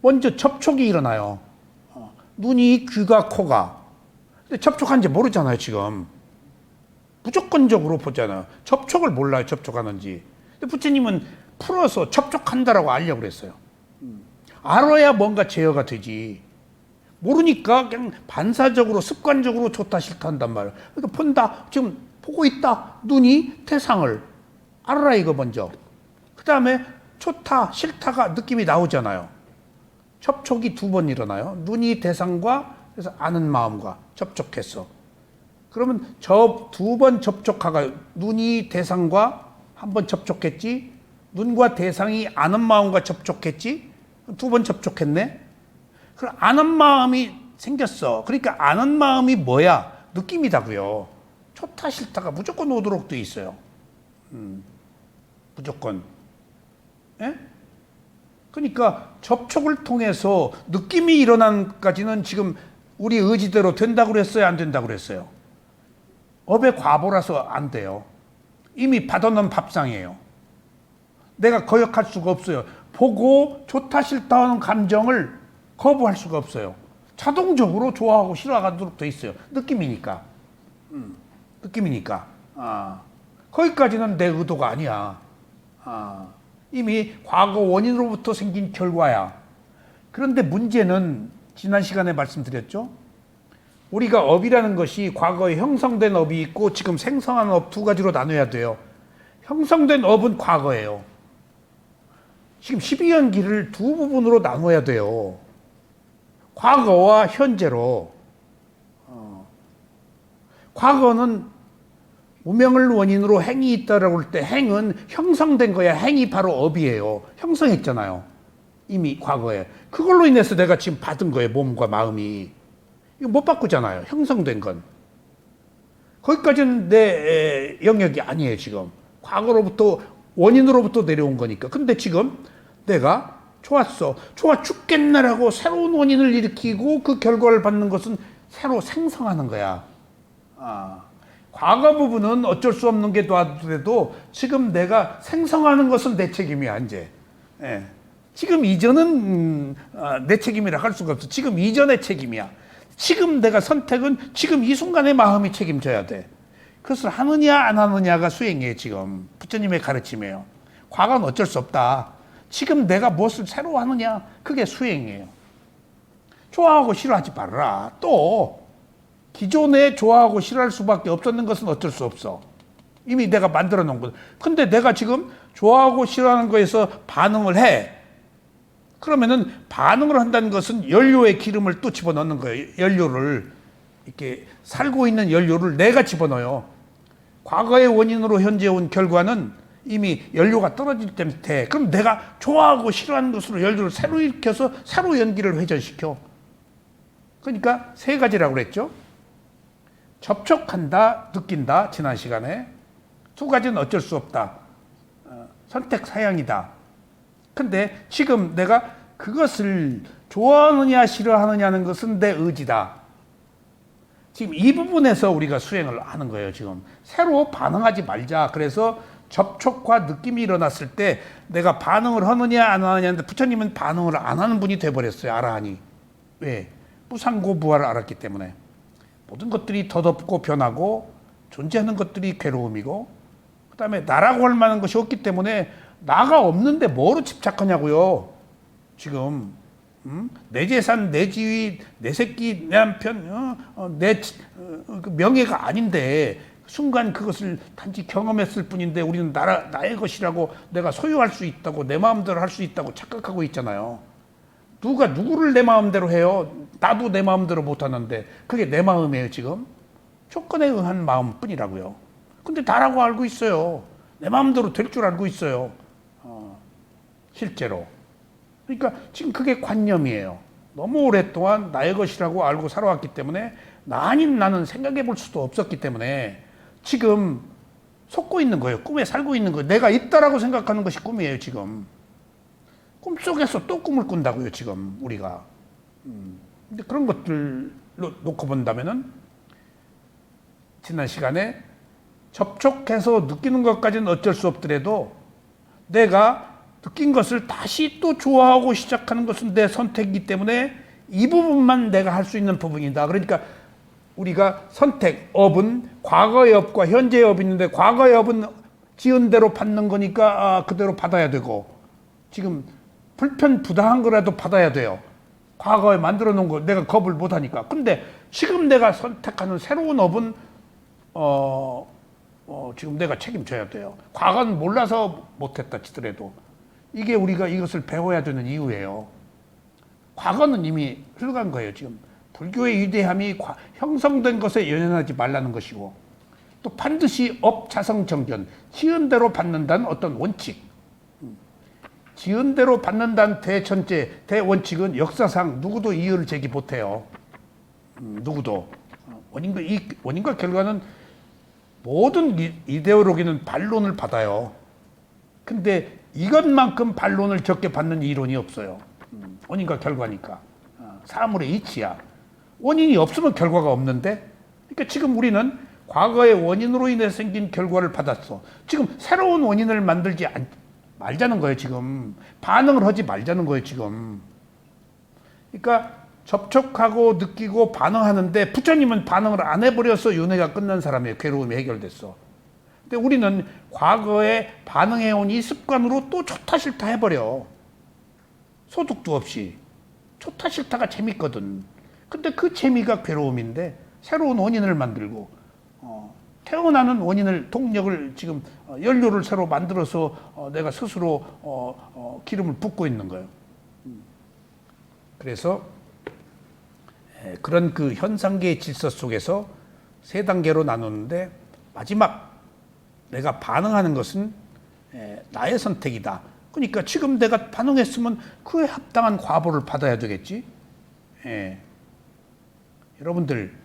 먼저 접촉이 일어나요. 눈이, 귀가, 코가. 근데 접촉한지 모르잖아요, 지금. 무조건적으로 보잖아요. 접촉을 몰라요, 접촉하는지. 근데 부처님은 풀어서 접촉한다라고 알려고 그랬어요. 알아야 뭔가 제어가 되지. 모르니까 그냥 반사적으로, 습관적으로 좋다, 싫다 한단 말이에요. 그러니까 본다, 지금 보고 있다. 눈이 대상을. 알아라, 이거 먼저. 그 다음에 좋다, 싫다가 느낌이 나오잖아요. 접촉이 두 번 일어나요. 눈이 대상과 그래서 아는 마음과 접촉했어. 그러면 저 두 번 접촉하가 눈이 대상과 한 번 접촉했지. 눈과 대상이 아는 마음과 접촉했지. 두 번 접촉했네. 그럼 아는 마음이 생겼어. 그러니까 아는 마음이 뭐야? 느낌이다고요. 좋다 싫다가 무조건 오도록 돼 있어요. 무조건. 예? 그러니까 접촉을 통해서 느낌이 일어난까지는 지금 우리 의지대로 된다고 그랬어요, 안 된다고 그랬어요? 업의 과보라서 안 돼요. 이미 받아놓은 밥상이에요. 내가 거역할 수가 없어요. 보고 좋다 싫다 하는 감정을 거부할 수가 없어요. 자동적으로 좋아하고 싫어하도록 돼 있어요. 느낌이니까. 느낌이니까. 거기까지는 내 의도가 아니야. 이미 과거 원인으로부터 생긴 결과야. 그런데 문제는 지난 시간에 말씀드렸죠. 우리가 업이라는 것이 과거에 형성된 업이 있고 지금 생성하는 업 두 가지로 나눠야 돼요. 형성된 업은 과거예요. 지금 12연기를 두 부분으로 나눠야 돼요. 과거와 현재로. 과거는 무명을 원인으로 행이 있다라고 할 때 행은 형성된 거야. 행이 바로 업이에요. 형성했잖아요. 이미 과거에. 그걸로 인해서 내가 지금 받은 거예요. 몸과 마음이. 이거 못 바꾸잖아요. 형성된 건. 거기까지는 내 영역이 아니에요, 지금. 과거로부터, 원인으로부터 내려온 거니까. 근데 지금 내가 좋았어, 좋아 죽겠네라고 새로운 원인을 일으키고 그 결과를 받는 것은 새로 생성하는 거야. 과거 부분은 어쩔 수 없는 게 돼도 지금 내가 생성하는 것은 내 책임이야, 이제. 예. 지금 이전은 내 책임이라 할 수가 없어. 지금 이전의 책임이야. 지금 내가 선택은 지금 이 순간의 마음이 책임져야 돼. 그것을 하느냐 안 하느냐가 수행이에요. 지금 부처님의 가르침이에요. 과거는 어쩔 수 없다. 지금 내가 무엇을 새로 하느냐, 그게 수행이에요. 좋아하고 싫어하지 말아라. 또 기존에 좋아하고 싫어할 수밖에 없었는 것은 어쩔 수 없어. 이미 내가 만들어 놓은 거. 근데 내가 지금 좋아하고 싫어하는 거에서 반응을 해. 그러면은 반응을 한다는 것은 연료에 기름을 또 집어넣는 거예요. 연료를 이렇게 살고 있는 연료를 내가 집어넣어요. 과거의 원인으로 현재 온 결과는 이미 연료가 떨어질 때 그럼 내가 좋아하고 싫어하는 것으로 연료를 새로 일으켜서 새로 연기를 회전시켜. 그러니까 세 가지라고 그랬죠. 접촉한다, 느낀다, 지난 시간에. 두 가지는 어쩔 수 없다. 선택 사양이다. 근데 지금 내가 그것을 좋아하느냐 싫어하느냐는 것은 내 의지다. 지금 이 부분에서 우리가 수행을 하는 거예요. 지금 새로 반응하지 말자. 그래서 접촉과 느낌이 일어났을 때 내가 반응을 하느냐 안 하느냐인데 부처님은 반응을 안 하는 분이 돼버렸어요. 아라하니. 왜? 무상고부화를 알았기 때문에. 모든 것들이 덧없고 변하고 존재하는 것들이 괴로움이고 그 다음에 나라고 할 만한 것이 없기 때문에 나가 없는데 뭐로 집착하냐고요. 지금 내 재산, 내 지위, 내 새끼, 내 남편, 내 명예가 아닌데 순간 그것을 단지 경험했을 뿐인데 우리는 나의 것이라고 내가 소유할 수 있다고 내 마음대로 할 수 있다고 착각하고 있잖아요. 누가 누구를 내 마음대로 해요? 나도 내 마음대로 못하는데 그게 내 마음이에요. 지금 조건에 의한 마음뿐이라고요. 근데 나라고 알고 있어요. 내 마음대로 될 줄 알고 있어요. 실제로. 그러니까 지금 그게 관념이에요. 너무 오랫동안 나의 것이라고 알고 살아왔기 때문에 나 아닌 나는 생각해 볼 수도 없었기 때문에 지금 속고 있는 거예요. 꿈에 살고 있는 거예요. 내가 있다라고 생각하는 것이 꿈이에요. 지금 꿈속에서 또 꿈을 꾼다고요. 지금 우리가. 근데 그런 것들로 놓고 본다면은 지난 시간에 접촉해서 느끼는 것까지는 어쩔 수 없더라도 내가 느낀 것을 다시 또 좋아하고 시작하는 것은 내 선택이기 때문에 이 부분만 내가 할 수 있는 부분이다. 그러니까 우리가 선택, 업은 과거의 업과 현재의 업이 있는데 과거의 업은 지은 대로 받는 거니까 그대로 받아야 되고 지금 불편 부당한 거라도 받아야 돼요. 과거에 만들어 놓은 거 내가 겁을 못 하니까. 근데 지금 내가 선택하는 새로운 업은 지금 내가 책임져야 돼요. 과거는 몰라서 못했다 치더라도 이게 우리가 이것을 배워야 되는 이유예요. 과거는 이미 흘러간 거예요. 지금 불교의 위대함이 형성된 것에 연연하지 말라는 것이고 또 반드시 업자성정견 지은 대로 받는다는 어떤 원칙, 지은 대로 받는다는 대전제 대원칙은 역사상 누구도 이의를 제기 못해요. 누구도. 원인과 결과는 모든 이데올로기는 반론을 받아요. 근데 이것만큼 반론을 적게 받는 이론이 없어요. 원인과 결과니까. 사물의 이치야. 원인이 없으면 결과가 없는데, 그러니까 지금 우리는 과거의 원인으로 인해 생긴 결과를 받았어. 지금 새로운 원인을 만들지 말자는 거예요. 지금 반응을 하지 말자는 거예요. 지금. 그러니까 접촉하고 느끼고 반응하는데 부처님은 반응을 안 해버려서 윤회가 끝난 사람이에요. 괴로움이 해결됐어. 근데 우리는 과거에 반응해온 이 습관으로 또 좋다 싫다 해버려. 소득도 없이. 좋다 싫다가 재밌거든. 근데 그 재미가 괴로움인데 새로운 원인을 만들고 태어나는 원인을 동력을 지금 연료를 새로 만들어서 내가 스스로 기름을 붓고 있는 거예요. 그래서 그런 그 현상계의 질서 속에서 세 단계로 나누는데 마지막 내가 반응하는 것은 나의 선택이다. 그러니까 지금 내가 반응했으면 그에 합당한 과보를 받아야 되겠지. 여러분들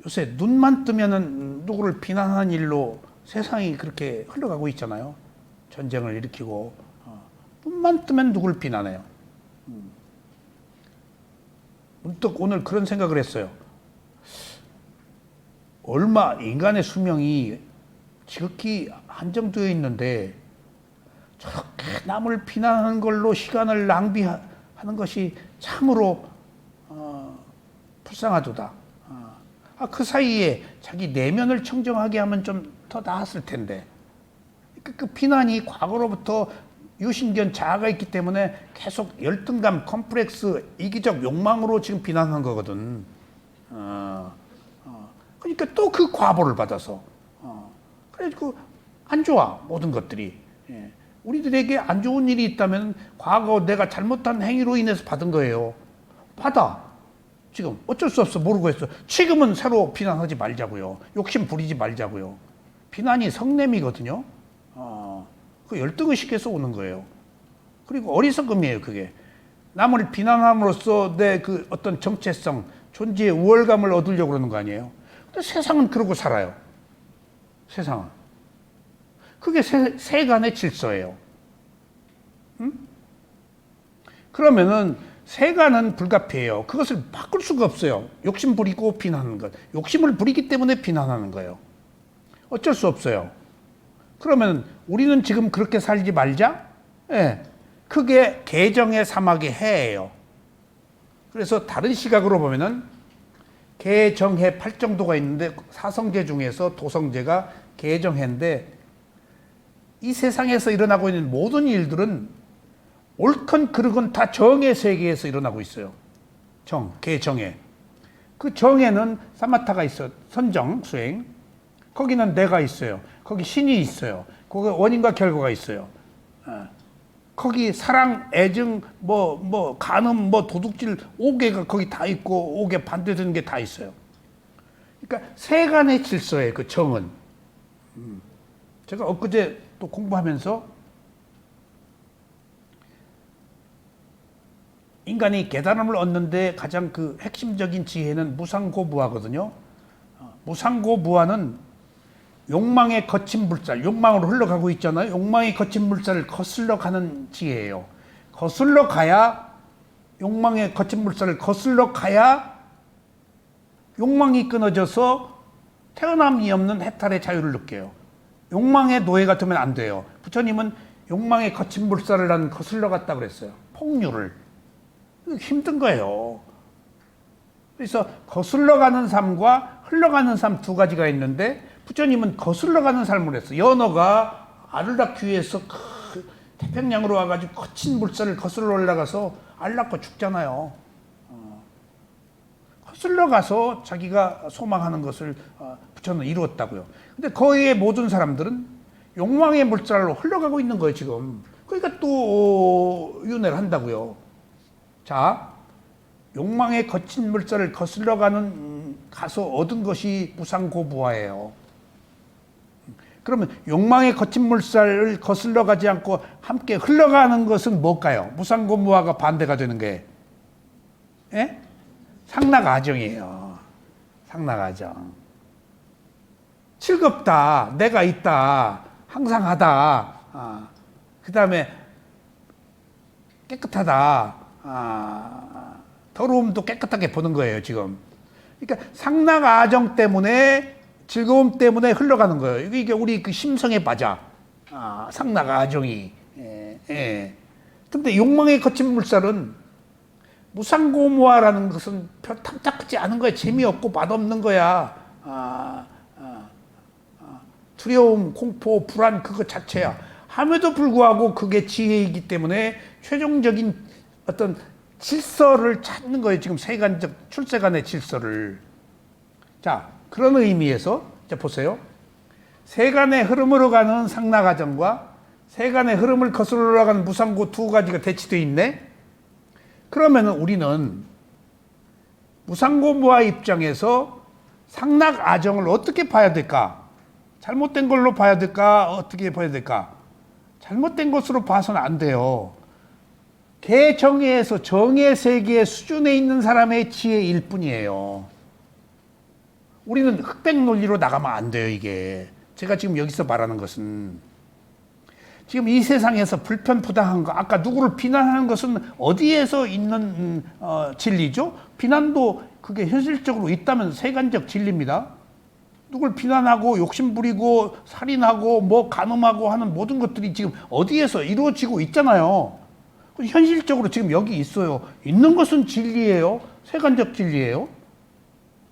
요새 눈만 뜨면은 누구를 비난하는 일로 세상이 그렇게 흘러가고 있잖아요. 전쟁을 일으키고 눈만 뜨면 누구를 비난해요. 문득 오늘 그런 생각을 했어요. 얼마 인간의 수명이 지극히 한정되어 있는데 저렇게 남을 비난하는 걸로 시간을 낭비하는 것이 참으로 불쌍하도다. 그 사이에 자기 내면을 청정하게 하면 좀 더 나았을 텐데. 그 비난이 과거로부터 유신견 자아가 있기 때문에 계속 열등감, 컴플렉스, 이기적 욕망으로 지금 비난한 거거든. 그러니까 또 그 과보를 받아서. 그래가지고 안 좋아 모든 것들이. 우리들에게 안 좋은 일이 있다면 과거 내가 잘못한 행위로 인해서 받은 거예요. 받아. 지금 어쩔 수 없어. 모르고 했어. 지금은 서로 비난하지 말자고요. 욕심 부리지 말자고요. 비난이 성냄이거든요. 그 열등의식에서 오는 거예요. 그리고 어리석음이에요, 그게. 남을 비난함으로써 내 그 어떤 정체성, 존재의 우월감을 얻으려고 그러는 거 아니에요. 근데 세상은 그러고 살아요. 세상은. 그게 세간의 질서예요. 응? 그러면은 세간은 불가피해요. 그것을 바꿀 수가 없어요. 욕심 부리고 비난하는 것. 욕심을 부리기 때문에 비난하는 거예요. 어쩔 수 없어요. 그러면 우리는 지금 그렇게 살지 말자? 예. 그게 개정의 사막의 해예요. 그래서 다른 시각으로 보면은 개정해 8정도가 있는데 사성제 중에서 도성제가 개정해인데 이 세상에서 일어나고 있는 모든 일들은 옳건 그르건 다 정의 세계에서 일어나고 있어요. 개정해. 그 정에는 사마타가 있어. 선정, 수행. 거기는 내가 있어요. 거기 신이 있어요. 거기 원인과 결과가 있어요. 거기 사랑, 애증, 간음, 도둑질, 오개가 거기 다 있고, 오개 반대되는 게 다 있어요. 그러니까 세간의 질서예요, 그 정은. 제가 엊그제 또 공부하면서 인간이 깨달음을 얻는데 가장 그 핵심적인 지혜는 무상고무하거든요. 무상고무하는 욕망의 거친 물살, 욕망으로 흘러가고 있잖아요. 욕망의 거친 물살을 거슬러 가는 지혜예요. 거슬러 가야, 욕망의 거친 물살을 거슬러 가야 욕망이 끊어져서 태어남이 없는 해탈의 자유를 느껴요. 욕망의 노예 같으면 안 돼요. 부처님은 욕망의 거친 물살을 난 거슬러 갔다 그랬어요. 폭류를. 힘든 거예요. 그래서 거슬러 가는 삶과 흘러가는 삶 두 가지가 있는데 부처님은 거슬러 가는 삶을 했어요. 연어가 아르다큐에서 태평양으로 와가지고 거친 물살을 거슬러 올라가서 알 낳고 죽잖아요. 거슬러 가서 자기가 소망하는 것을 부처는 이루었다고요. 근데 거의 모든 사람들은 욕망의 물살로 흘러가고 있는 거예요, 지금. 그러니까 또 윤회를 한다고요. 자, 욕망의 거친 물살을 거슬러 가서 얻은 것이 무상고부화예요. 그러면 욕망의 거친 물살을 거슬러 가지 않고 함께 흘러가는 것은 뭘까요? 무상고무화가 반대가 되는 게 상락아정이에요. 상락아정. 즐겁다, 내가 있다, 항상 하다, 그 다음에 깨끗하다, 더러움도 깨끗하게 보는 거예요, 지금. 그러니까 상락아정 때문에 즐거움 때문에 흘러가는 거예요. 이게 우리 그 심성의 바자, 상락아정이. 근데 욕망의 거친 물살은 무상고무화라는 것은 별 탐탁하지 않은 거야. 재미없고 맛없는 거야. 두려움, 공포, 불안 그거 자체야. 함에도 불구하고 그게 지혜이기 때문에 최종적인 어떤 질서를 찾는 거예요. 지금 세간적 출세간의 질서를. 자, 그런 의미에서 자 보세요. 세간의 흐름으로 가는 상락아정과 세간의 흐름을 거슬러 올라가는 무상고 두 가지가 대치되어 있네. 그러면 우리는 무상고무화 입장에서 상락아정을 어떻게 봐야 될까? 잘못된 걸로 봐야 될까? 어떻게 봐야 될까? 잘못된 것으로 봐서는 안 돼요. 개정의에서 정의 세계의 수준에 있는 사람의 지혜일 뿐이에요. 우리는 흑백 논리로 나가면 안 돼요, 이게. 제가 지금 여기서 말하는 것은 지금 이 세상에서 불편부당한 거, 아까 누구를 비난하는 것은 어디에서 있는 진리죠? 비난도 그게 현실적으로 있다면 세간적 진리입니다. 누굴 비난하고 욕심부리고 살인하고 간음하고 하는 모든 것들이 지금 어디에서 이루어지고 있잖아요. 현실적으로 지금 여기 있어요. 있는 것은 진리예요. 세간적 진리예요.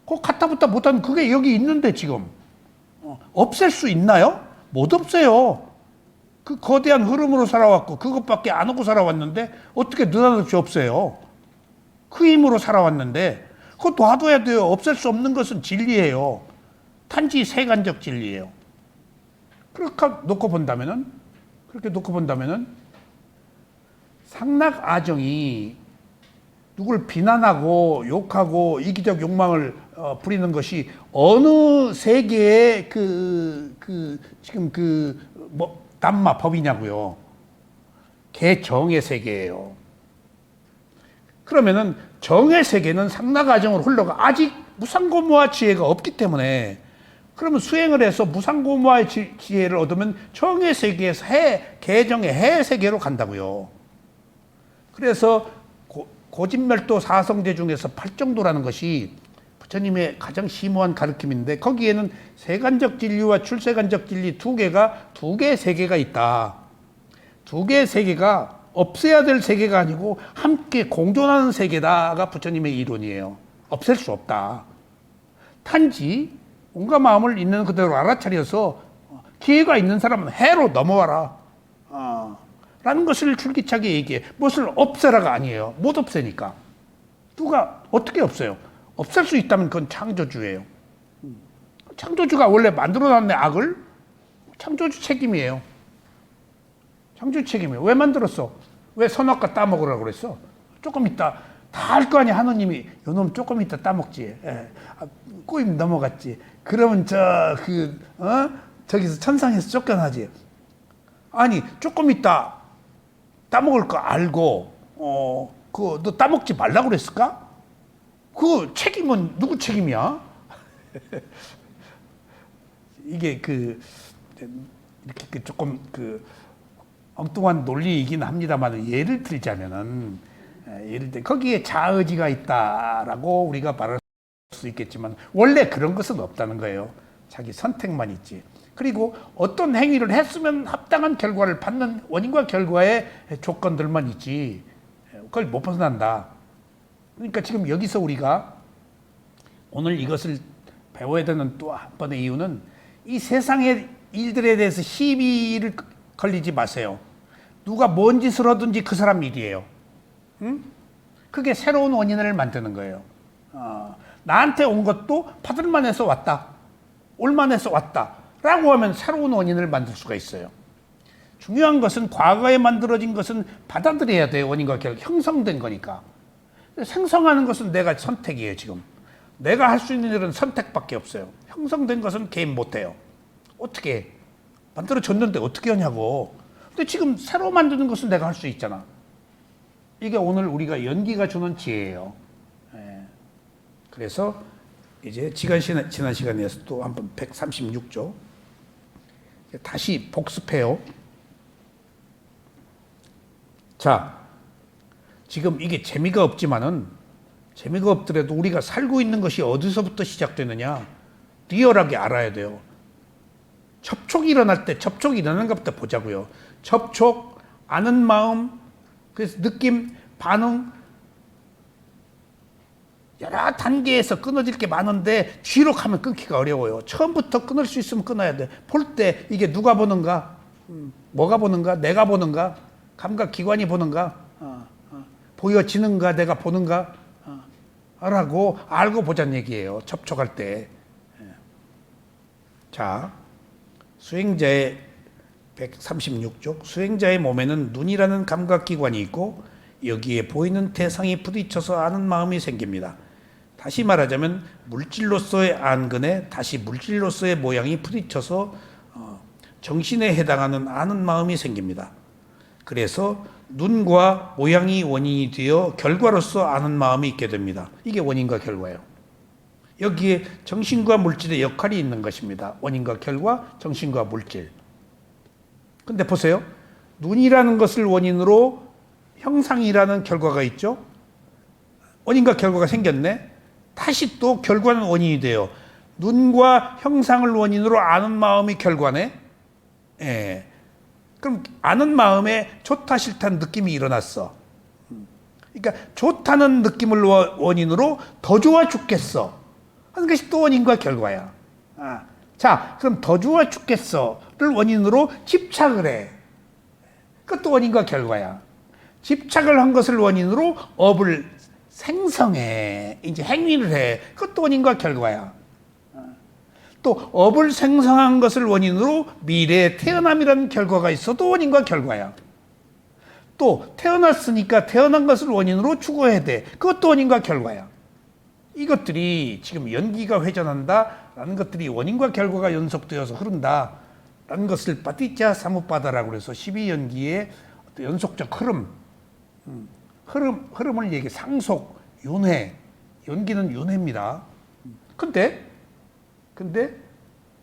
그 갖다붙다 못하면 그게 여기 있는데 지금 없앨 수 있나요? 못 없애요. 그 거대한 흐름으로 살아왔고 그것밖에 안 하고 살아왔는데 어떻게 느닷없이 없애요? 그 힘으로 살아왔는데 그거 놔둬야 돼요. 없앨 수 없는 것은 진리예요. 단지 세간적 진리예요. 그렇게 놓고 본다면은 그렇게 놓고 본다면은 상락아정이 누굴 비난하고 욕하고 이기적 욕망을 부리는 것이 어느 세계의 지금 남마 법이냐고요. 개정의 세계예요. 그러면은 정의 세계는 상락아정으로 흘러가 아직 무상고무화 지혜가 없기 때문에 그러면 수행을 해서 무상고무화 지혜를 얻으면 정의 세계에서 개정의 해 세계로 간다고요. 그래서 고진멸도 사성제 중에서 팔정도라는 것이 부처님의 가장 심오한 가르침인데 거기에는 세간적 진리와 출세간적 진리 두 개의 세계가 있다. 두 개의 세계가 없애야 될 세계가 아니고 함께 공존하는 세계다가 부처님의 이론이에요. 없앨 수 없다. 단지 온갖 마음을 있는 그대로 알아차려서 기회가 있는 사람은 해로 넘어와라. 라는 것을 줄기차게 얘기해. 무엇을 없애라가 아니에요. 못 없애니까. 누가 어떻게 없어요? 없앨 수 있다면 그건 창조주예요. 창조주가 원래 만들어놨네 악을? 창조주 책임이에요. 창조주 책임이에요. 왜 만들었어? 왜 선악과 따먹으라고 그랬어? 조금 있다 다 할 거 아니야. 하느님이 요놈 조금 있다 따먹지. 꼬임 넘어갔지. 그러면 저기서 천상에서 쫓겨나지. 아니 조금 있다 따먹을 거 알고 너 따먹지 말라고 그랬을까? 그 책임은 누구 책임이야? 이게 이렇게 조금 엉뚱한 논리이긴 합니다만 예를 들자면은 거기에 자의지가 있다라고 우리가 말할 수 있겠지만 원래 그런 것은 없다는 거예요. 자기 선택만 있지. 그리고 어떤 행위를 했으면 합당한 결과를 받는 원인과 결과의 조건들만 있지 그걸 못 벗어난다. 그러니까 지금 여기서 우리가 오늘 이것을 배워야 되는 또 한 번의 이유는 이 세상의 일들에 대해서 시비를 걸리지 마세요. 누가 뭔 짓을 하든지 그 사람 일이에요. 응? 그게 새로운 원인을 만드는 거예요. 나한테 온 것도 받을만 해서 왔다. 올만 해서 왔다. 라고 하면 새로운 원인을 만들 수가 있어요. 중요한 것은 과거에 만들어진 것은 받아들여야 돼요. 원인과 결과 형성된 거니까. 생성하는 것은 내가 선택이에요. 지금 내가 할 수 있는 일은 선택밖에 없어요. 형성된 것은 개인 못해요. 어떻게 해? 만들어졌는데 어떻게 하냐고. 근데 지금 새로 만드는 것은 내가 할 수 있잖아. 이게 오늘 우리가 연기가 주는 지혜예요. 그래서 이제 지난 시간에서 또 한번 136조 다시 복습해요. 자, 지금 이게 재미가 없지만은 재미가 없더라도 우리가 살고 있는 것이 어디서부터 시작되느냐 리얼하게 알아야 돼요. 접촉이 일어날 때 접촉이 일어나는 것부터 보자고요. 접촉, 아는 마음, 그래서 느낌, 반응 여러 단계에서 끊어질 게 많은데 뒤로 가면 끊기가 어려워요. 처음부터 끊을 수 있으면 끊어야 돼. 볼 때 이게 누가 보는가, 뭐가 보는가, 내가 보는가, 감각기관이 보는가, 보여지는가, 내가 보는가 라고 알고 보자는 얘기예요. 접촉할 때. 자, 수행자의 136쪽 수행자의 몸에는 눈이라는 감각기관이 있고 여기에 보이는 대상이 부딪혀서 아는 마음이 생깁니다. 다시 말하자면 물질로서의 안근에 다시 물질로서의 모양이 부딪혀서 정신에 해당하는 아는 마음이 생깁니다. 그래서 눈과 모양이 원인이 되어 결과로서 아는 마음이 있게 됩니다. 이게 원인과 결과예요. 여기에 정신과 물질의 역할이 있는 것입니다. 원인과 결과, 정신과 물질. 근데 보세요. 눈이라는 것을 원인으로 형상이라는 결과가 있죠. 원인과 결과가 생겼네. 다시 또 결과는 원인이 돼요. 눈과 형상을 원인으로 아는 마음이 결과네. 예. 그럼 아는 마음에 좋다 싫다는 느낌이 일어났어. 그러니까 좋다는 느낌을 원인으로 더 좋아 죽겠어 하는 것이 또 원인과 결과야. 자, 그럼 더 좋아 죽겠어를 원인으로 집착을 해. 그것도 원인과 결과야. 집착을 한 것을 원인으로 업을 생성해. 이제 행위를 해. 그것도 원인과 결과야. 또 업을 생성한 것을 원인으로 미래에 태어남이라는 결과가 있어도 원인과 결과야. 또 태어났으니까 태어난 것을 원인으로 죽어야 돼. 그것도 원인과 결과야. 이것들이 지금 연기가 회전한다라는 것들이 원인과 결과가 연속되어서 흐른다라는 것을 바티자 사무파다라고 해서 12연기의 연속적 흐름을 얘기해. 상속, 윤회. 연기는 윤회입니다. 근데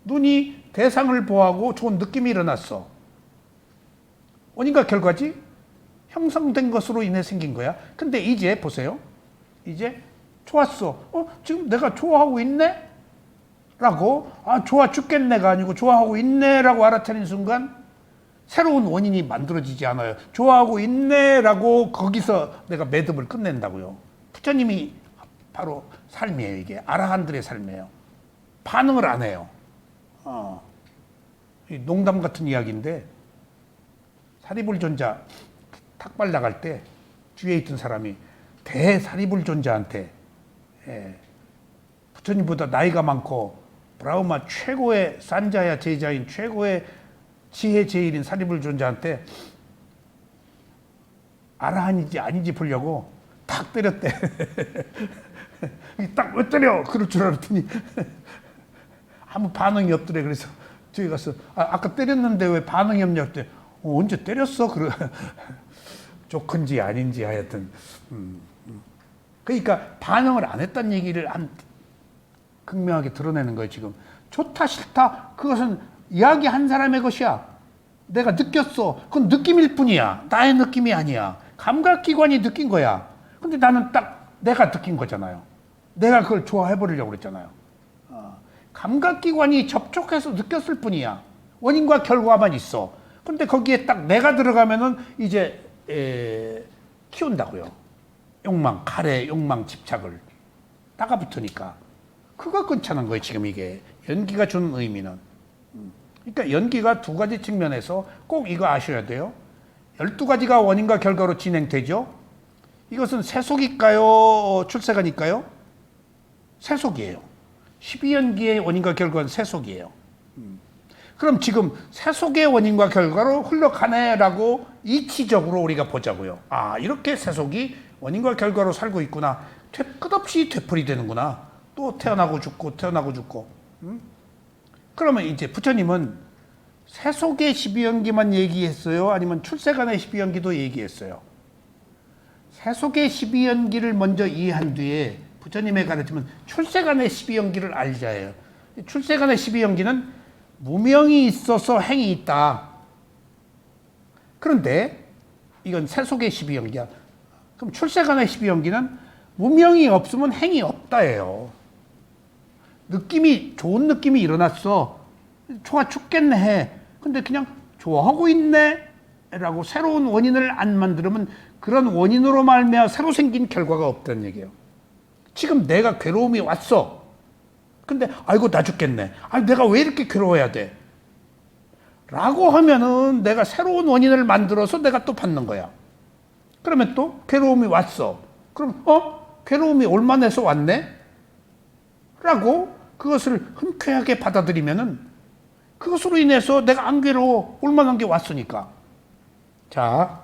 눈이 대상을 보호하고 좋은 느낌이 일어났어. 원인과 결과지? 형성된 것으로 인해 생긴 거야. 근데 이제 보세요. 이제 좋았어. 지금 내가 좋아하고 있네? 라고, 좋아 죽겠네가 아니고 좋아하고 있네 라고 알아차린 순간 새로운 원인이 만들어지지 않아요. 좋아하고 있네 라고 거기서 내가 매듭을 끝낸다고요. 부처님이 바로 삶이에요. 이게 아라한들의 삶이에요. 반응을 안 해요. 농담 같은 이야기인데 사리불존자 탁발 나갈 때 뒤에 있던 사람이 대사리불존자한테 부처님보다 나이가 많고 브라흐마 최고의 산자야 제자인 최고의 지혜 제일인 사리불존자한테 아라한인지 아닌지 보려고 탁 때렸대. 딱 왜 때려? 그럴 줄 알았더니 아무 반응이 없더래. 그래서 저기 가서 아까 때렸는데 왜 반응이 없냐 그때 언제 때렸어? 좋은지 아닌지 하여튼 그러니까 반응을 안 했다는 얘기를 극명하게 드러내는 거예요. 지금 좋다 싫다 그것은 이야기한 사람의 것이야. 내가 느꼈어. 그건 느낌일 뿐이야. 나의 느낌이 아니야. 감각기관이 느낀 거야. 근데 나는 딱 내가 느낀 거잖아요. 내가 그걸 좋아해버리려고 그랬잖아요. 감각기관이 접촉해서 느꼈을 뿐이야. 원인과 결과만 있어. 근데 거기에 딱 내가 들어가면은 이제 키운다고요. 욕망, 가래, 욕망, 집착을 따가붙으니까 그거 괜찮은 거예요. 지금 이게 연기가 주는 의미는. 그러니까 연기가 두 가지 측면에서 꼭 이거 아셔야 돼요. 12가지가 원인과 결과로 진행되죠. 이것은 세속일까요? 출세관일까요? 세속이에요. 12연기의 원인과 결과는 세속이에요. 그럼 지금 세속의 원인과 결과로 흘러가네라고 이치적으로 우리가 보자고요. 이렇게 세속이 원인과 결과로 살고 있구나. 끝없이 되풀이 되는구나. 또 태어나고 죽고 태어나고 죽고. 그러면 이제 부처님은 세속의 12연기만 얘기했어요? 아니면 출세간의 12연기도 얘기했어요? 세속의 12연기를 먼저 이해한 뒤에 부처님의 가르침은 출세간의 12연기를 알자예요. 출세간의 12연기는 무명이 있어서 행이 있다. 그런데 이건 세속의 12연기야. 그럼 출세간의 12연기는 무명이 없으면 행이 없다예요. 좋은 느낌이 일어났어. 좋아 죽겠네 해. 근데 그냥 좋아하고 있네 라고 새로운 원인을 안 만들면 그런 원인으로 말미암아 새로 생긴 결과가 없다는 얘기예요. 지금 내가 괴로움이 왔어. 근데 아이고 나 죽겠네. 내가 왜 이렇게 괴로워야 돼? 라고 하면은 내가 새로운 원인을 만들어서 내가 또 받는 거야. 그러면 또 괴로움이 왔어. 그럼 괴로움이 올만해서 왔네? 라고 그것을 흔쾌하게 받아들이면은 그것으로 인해서 내가 안 괴로워. 올만한 게 왔으니까. 자,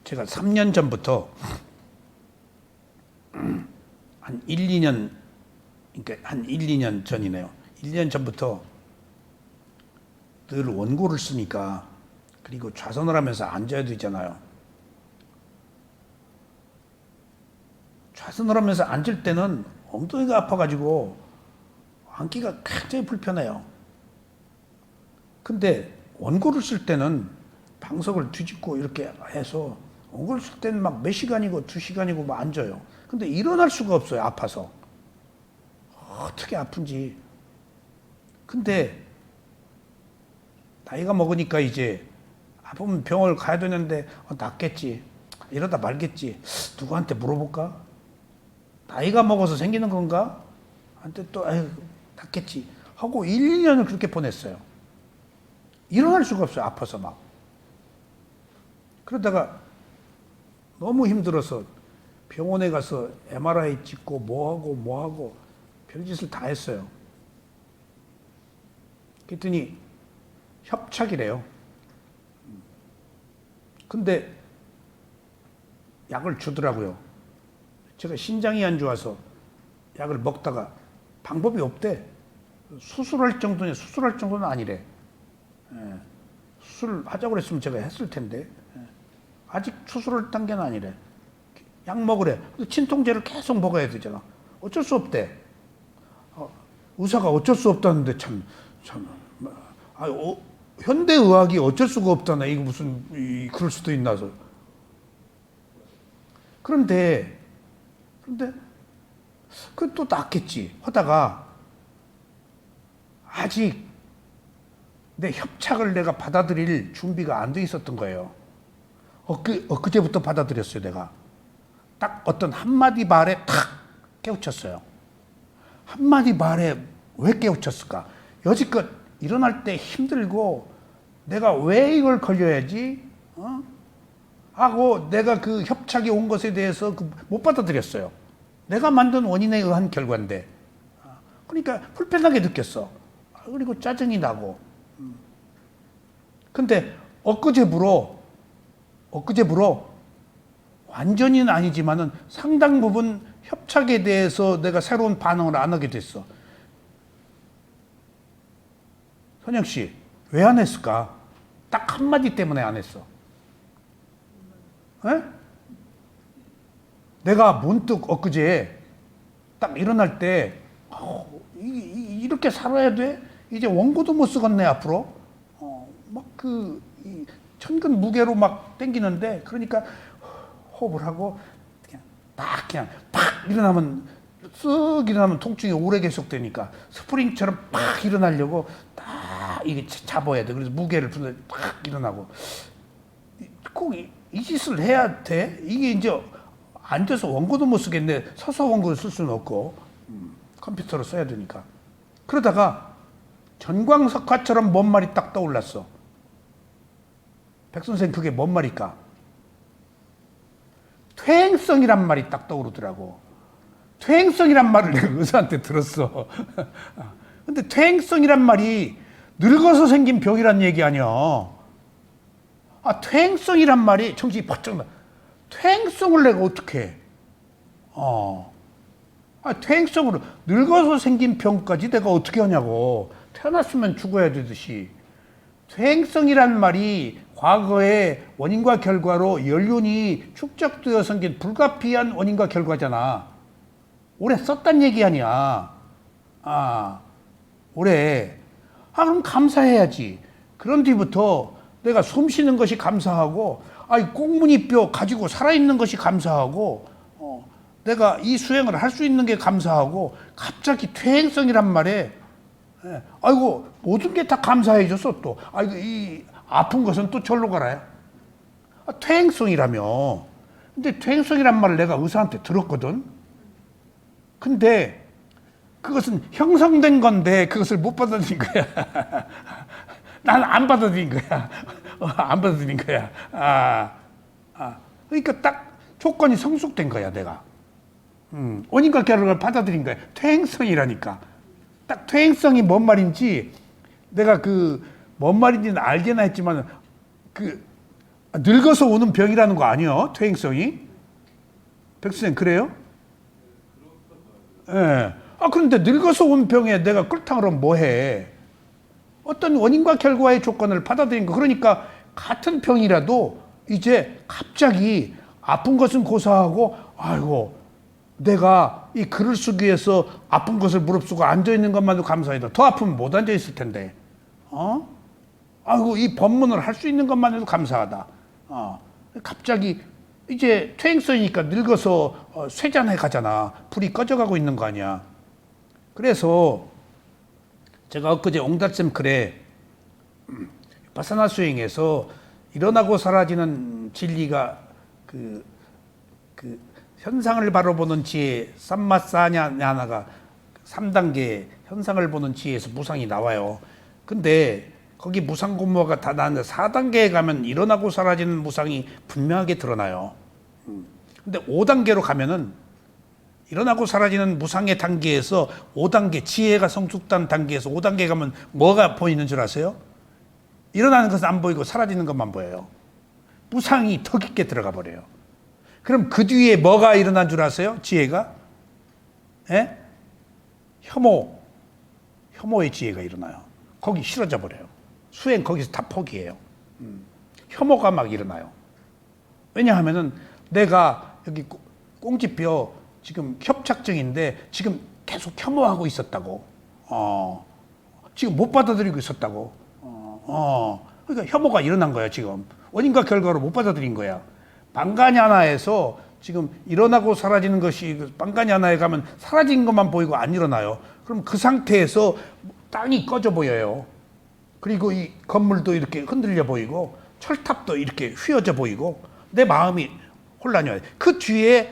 제가 3년 전부터 한 1, 2년, 그러니까 한 1, 2년 전이네요. 1, 2년 전부터 늘 원고를 쓰니까 그리고 좌선을 하면서 앉아야 되잖아요. 좌선을 하면서 앉을 때는 엉덩이가 아파가지고 앉기가 굉장히 불편해요. 근데 원고를 쓸 때는 방석을 뒤집고 이렇게 해서 원고를 쓸 때는 막 몇 시간이고 2시간이고 막 앉아요. 근데 일어날 수가 없어요. 아파서. 어떻게 아픈지. 근데 나이가 먹으니까 이제 아프면 병원을 가야 되는데 낫겠지. 이러다 말겠지. 누구한테 물어볼까? 나이가 먹어서 생기는 건가? 한테 또 낫겠지. 하고 1, 2년을 그렇게 보냈어요. 일어날 수가 없어요. 아파서 막. 그러다가 너무 힘들어서 병원에 가서 MRI 찍고 뭐하고 별짓을 다 했어요. 그랬더니 협착이래요. 근데 약을 주더라고요. 제가 신장이 안 좋아서 약을 먹다가 방법이 없대. 수술할 정도는 아니래. 수술하자고 그랬으면 제가 했을 텐데. 아직 수술할 단계는 아니래. 약 먹으래. 진통제를 계속 먹어야 되잖아. 어쩔 수 없대. 의사가 어쩔 수 없다는데 현대의학이 어쩔 수가 없다나. 이거 그럴 수도 있나서. 그런데 그또 낫겠지 하다가 아직 내 협착을 내가 받아들일 준비가 안 돼 있었던 거예요. 엊그제부터 받아들였어요. 내가 딱 어떤 한마디 말에 탁 깨우쳤어요. 한마디 말에 왜 깨우쳤을까? 여지껏 일어날 때 힘들고 내가 왜 이걸 걸려야지? 하고 내가 그 협착이 온 것에 대해서 못 받아들였어요. 내가 만든 원인에 의한 결과인데. 그러니까 불편하게 느꼈어. 그리고 짜증이 나고. 근데 엊그제부로 완전히는 아니지만은 상당 부분 협착에 대해서 내가 새로운 반응을 안 하게 됐어. 선영 씨, 왜 안 했을까? 딱 한마디 때문에 안 했어. 에? 내가 문득 엊그제 딱 일어날 때 이렇게 살아야 돼? 이제 원고도 못 쓰겠네 앞으로. 천근 무게로 막 땡기는데, 그러니까 호흡을 하고 그냥 팍 일어나면 쓱 일어나면 통증이 오래 계속되니까 스프링처럼 팍 일어나려고 딱 이게 잡아야 돼. 그래서 무게를 주는데 팍 일어나고. 꼭 이 짓을 해야 돼? 이게 이제 앉아서 원고도 못 쓰겠네. 서서 원고를 쓸 수는 없고 컴퓨터로 써야 되니까. 그러다가 전광석화처럼 뭔 말이 딱 떠올랐어. 백 선생 그게 뭔 말일까? 퇴행성이란 말이 딱 떠오르더라고. 퇴행성이란 말을 내가 의사한테 들었어. 근데 퇴행성이란 말이 늙어서 생긴 병이란 얘기 아니야. 퇴행성이란 말이 정신이 바짝 나. 퇴행성을 내가 어떻게 해? 퇴행성으로 늙어서 생긴 병까지 내가 어떻게 하냐고. 태어났으면 죽어야 되듯이. 퇴행성이란 말이 과거의 원인과 결과로 연륜이 축적되어 생긴 불가피한 원인과 결과잖아. 오래 썼단 얘기 아니야. 오래. 그럼 감사해야지. 그런 뒤부터 내가 숨 쉬는 것이 감사하고, 꽁무니뼈 가지고 살아있는 것이 감사하고, 내가 이 수행을 할 수 있는 게 감사하고, 갑자기 퇴행성이란 말에, 아이고, 모든 게 다 감사해줘서 또, 이 아픈 것은 또 절로 가라요. 퇴행성이라며. 근데 퇴행성이란 말을 내가 의사한테 들었거든. 근데 그것은 형성된 건데 그것을 못 받아들인 거야. 나는 안 받아들인 거야. 안 받아들인 거야. 그러니까 딱 조건이 성숙된 거야, 내가. 원인과 결과를 받아들인 거야. 퇴행성이라니까. 딱 퇴행성이 뭔 말인지 내가 뭔 말인지는 알게나 했지만 늙어서 오는 병이라는 거 아니야, 퇴행성이? 백수생 그래요? 예. 그런데 늙어서 온 병에 내가 끌탕을 하면 뭐해? 어떤 원인과 결과의 조건을 받아들인 거. 그러니까 같은 병이라도 이제 갑자기 아픈 것은 고사하고, 아이고, 내가 이 글을 쓰기 위해서 아픈 것을 무릅쓰고 앉아있는 것만도 감사하다. 더 아프면 못 앉아있을 텐데. 아이고, 이 법문을 할 수 있는 것만 해도 감사하다. 갑자기 이제 퇴행성이니까 늙어서 쇠잔해 가잖아. 불이 꺼져가고 있는 거 아니야. 그래서 제가 엊그제 옹달샘 글에 바사나 수행에서 일어나고 사라지는 진리가 현상을 바로 보는 지혜, 삼마사냐나가 3단계 현상을 보는 지혜에서 무상이 나와요. 근데 거기 무상고무가 다 나왔는데 4단계에 가면 일어나고 사라지는 무상이 분명하게 드러나요. 근데 5단계로 가면은 일어나고 사라지는 무상의 단계에서 5단계, 지혜가 성숙단 단계에서 5단계 가면 뭐가 보이는 줄 아세요? 일어나는 것은 안 보이고 사라지는 것만 보여요. 무상이 더 깊게 들어가 버려요. 그럼 그 뒤에 뭐가 일어난 줄 아세요? 지혜가? 예? 혐오의 지혜가 일어나요. 거기 싫어져 버려요. 수행 거기서 다 포기해요. 혐오가 막 일어나요. 왜냐하면은 내가 여기 꽁지뼈 지금 협착증인데 지금 계속 혐오하고 있었다고. 지금 못 받아들이고 있었다고. 그러니까 혐오가 일어난 거야 지금. 원인과 결과로 못 받아들인 거야. 방가냐나에서 지금 일어나고 사라지는 것이 방가냐나에 가면 사라진 것만 보이고 안 일어나요. 그럼 그 상태에서 땅이 꺼져 보여요. 그리고 이 건물도 이렇게 흔들려 보이고 철탑도 이렇게 휘어져 보이고 내 마음이 혼란이 와요. 그 뒤에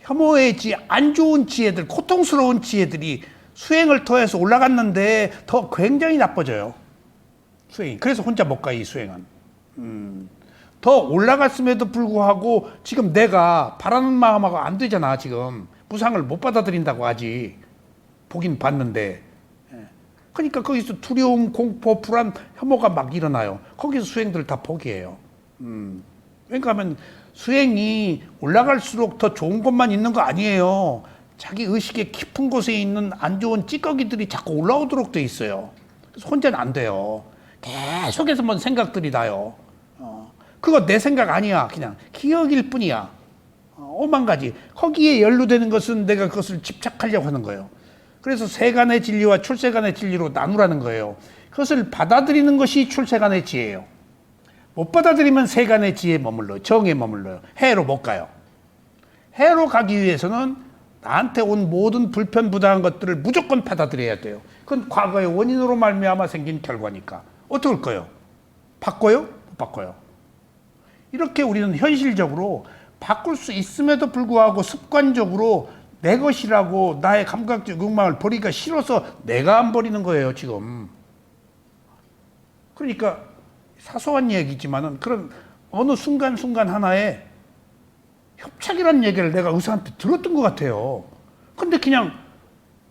혐오의 지혜, 안 좋은 지혜들, 고통스러운 지혜들이 수행을 통해서 올라갔는데 더 굉장히 나빠져요. 수행이. 그래서 혼자 못 가, 이 수행은. 더 올라갔음에도 불구하고 지금 내가 바라는 마음하고 안 되잖아, 지금. 무상을 못 받아들인다고 하지. 보긴 봤는데. 그러니까 거기서 두려움, 공포, 불안, 혐오가 막 일어나요. 거기서 수행들 다 포기해요. 그러니까 하면 수행이 올라갈수록 더 좋은 것만 있는 거 아니에요. 자기 의식의 깊은 곳에 있는 안 좋은 찌꺼기들이 자꾸 올라오도록 돼 있어요. 그래서 혼자는 안 돼요. 계속해서 뭔 생각들이 나요. 그거 내 생각 아니야. 그냥 기억일 뿐이야. 오만 가지. 거기에 연루되는 것은 내가 그것을 집착하려고 하는 거예요. 그래서 세간의 진리와 출세간의 진리로 나누라는 거예요. 그것을 받아들이는 것이 출세간의 지혜예요. 못 받아들이면 세간의 지혜에 머물러요. 정에 머물러요. 해로 못 가요. 해로 가기 위해서는 나한테 온 모든 불편부당한 것들을 무조건 받아들여야 돼요. 그건 과거의 원인으로 말미암아 생긴 결과니까. 어떻게 할 거예요? 바꿔요? 못 바꿔요. 이렇게 우리는 현실적으로 바꿀 수 있음에도 불구하고 습관적으로 내 것이라고 나의 감각적 욕망을 버리기가 싫어서 내가 안 버리는 거예요, 지금. 그러니까 사소한 얘기지만은 그런 어느 순간순간 하나에 협착이라는 얘기를 내가 의사한테 들었던 것 같아요. 근데 그냥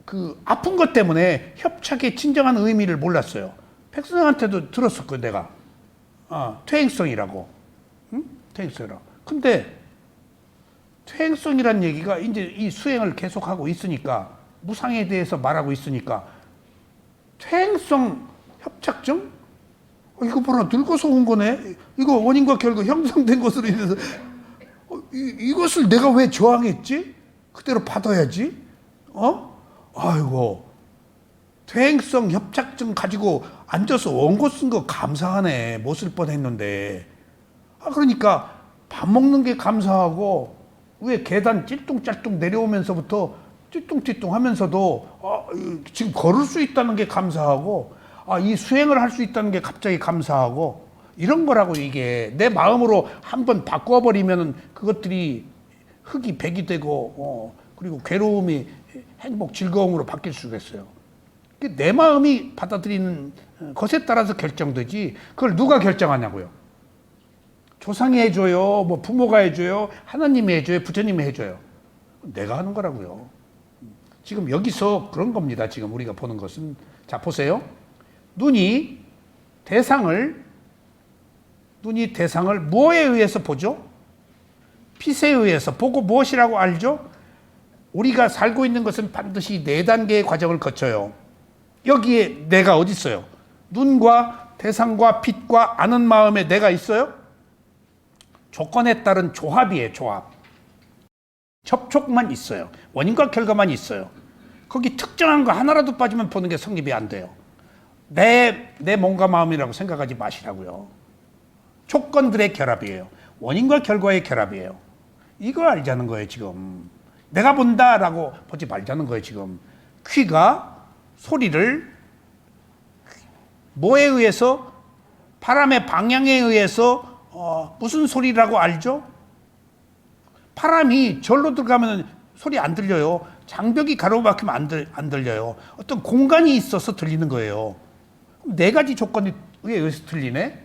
그 아픈 것 때문에 협착의 진정한 의미를 몰랐어요. 백선생한테도 들었었고 내가. 퇴행성이라고. 응? 퇴행성이라고. 근데 퇴행성이란 얘기가 이제 이 수행을 계속하고 있으니까 무상에 대해서 말하고 있으니까 퇴행성 협착증? 이거 보라 늙어서 온 거네. 이거 원인과 결과 형성된 것으로 인해서 이것을 내가 왜 저항했지? 그대로 받아야지. 아이고 퇴행성 협착증 가지고 앉아서 원고 쓴 거 감사하네. 못 쓸 뻔했는데. 그러니까 밥 먹는 게 감사하고 위에 계단 찔뚱짤뚱 내려오면서부터 찌뚱찌뚱 하면서도 지금 걸을 수 있다는 게 감사하고 이 수행을 할 수 있다는 게 갑자기 감사하고 이런 거라고. 이게 내 마음으로 한번 바꿔버리면 그것들이 흙이 백이 되고 그리고 괴로움이 행복 즐거움으로 바뀔 수가 있어요. 내 마음이 받아들이는 것에 따라서 결정되지 그걸 누가 결정하냐고요. 조상이 해줘요, 뭐 부모가 해줘요, 하나님이 해줘요, 부처님이 해줘요. 내가 하는 거라고요. 지금 여기서 그런 겁니다. 지금 우리가 보는 것은. 자, 보세요. 눈이 대상을 무엇에 의해서 보죠? 빛에 의해서 보고 무엇이라고 알죠? 우리가 살고 있는 것은 반드시 4단계의 과정을 거쳐요. 여기에 내가 어디 있어요? 눈과 대상과 빛과 아는 마음에 내가 있어요? 조건에 따른 조합이에요. 조합. 접촉만 있어요. 원인과 결과만 있어요. 거기 특정한 거 하나라도 빠지면 보는 게 성립이 안 돼요. 내 몸과 마음이라고 생각하지 마시라고요. 조건들의 결합이에요. 원인과 결과의 결합이에요. 이거 알자는 거예요, 지금. 내가 본다라고 보지 말자는 거예요, 지금. 귀가 소리를 뭐에 의해서? 바람의 방향에 의해서 무슨 소리라고 알죠? 바람이 절로 들어가면 소리 안 들려요. 장벽이 가로막히면 안 들려요. 어떤 공간이 있어서 들리는 거예요. 4가지 조건에 의해서 들리네?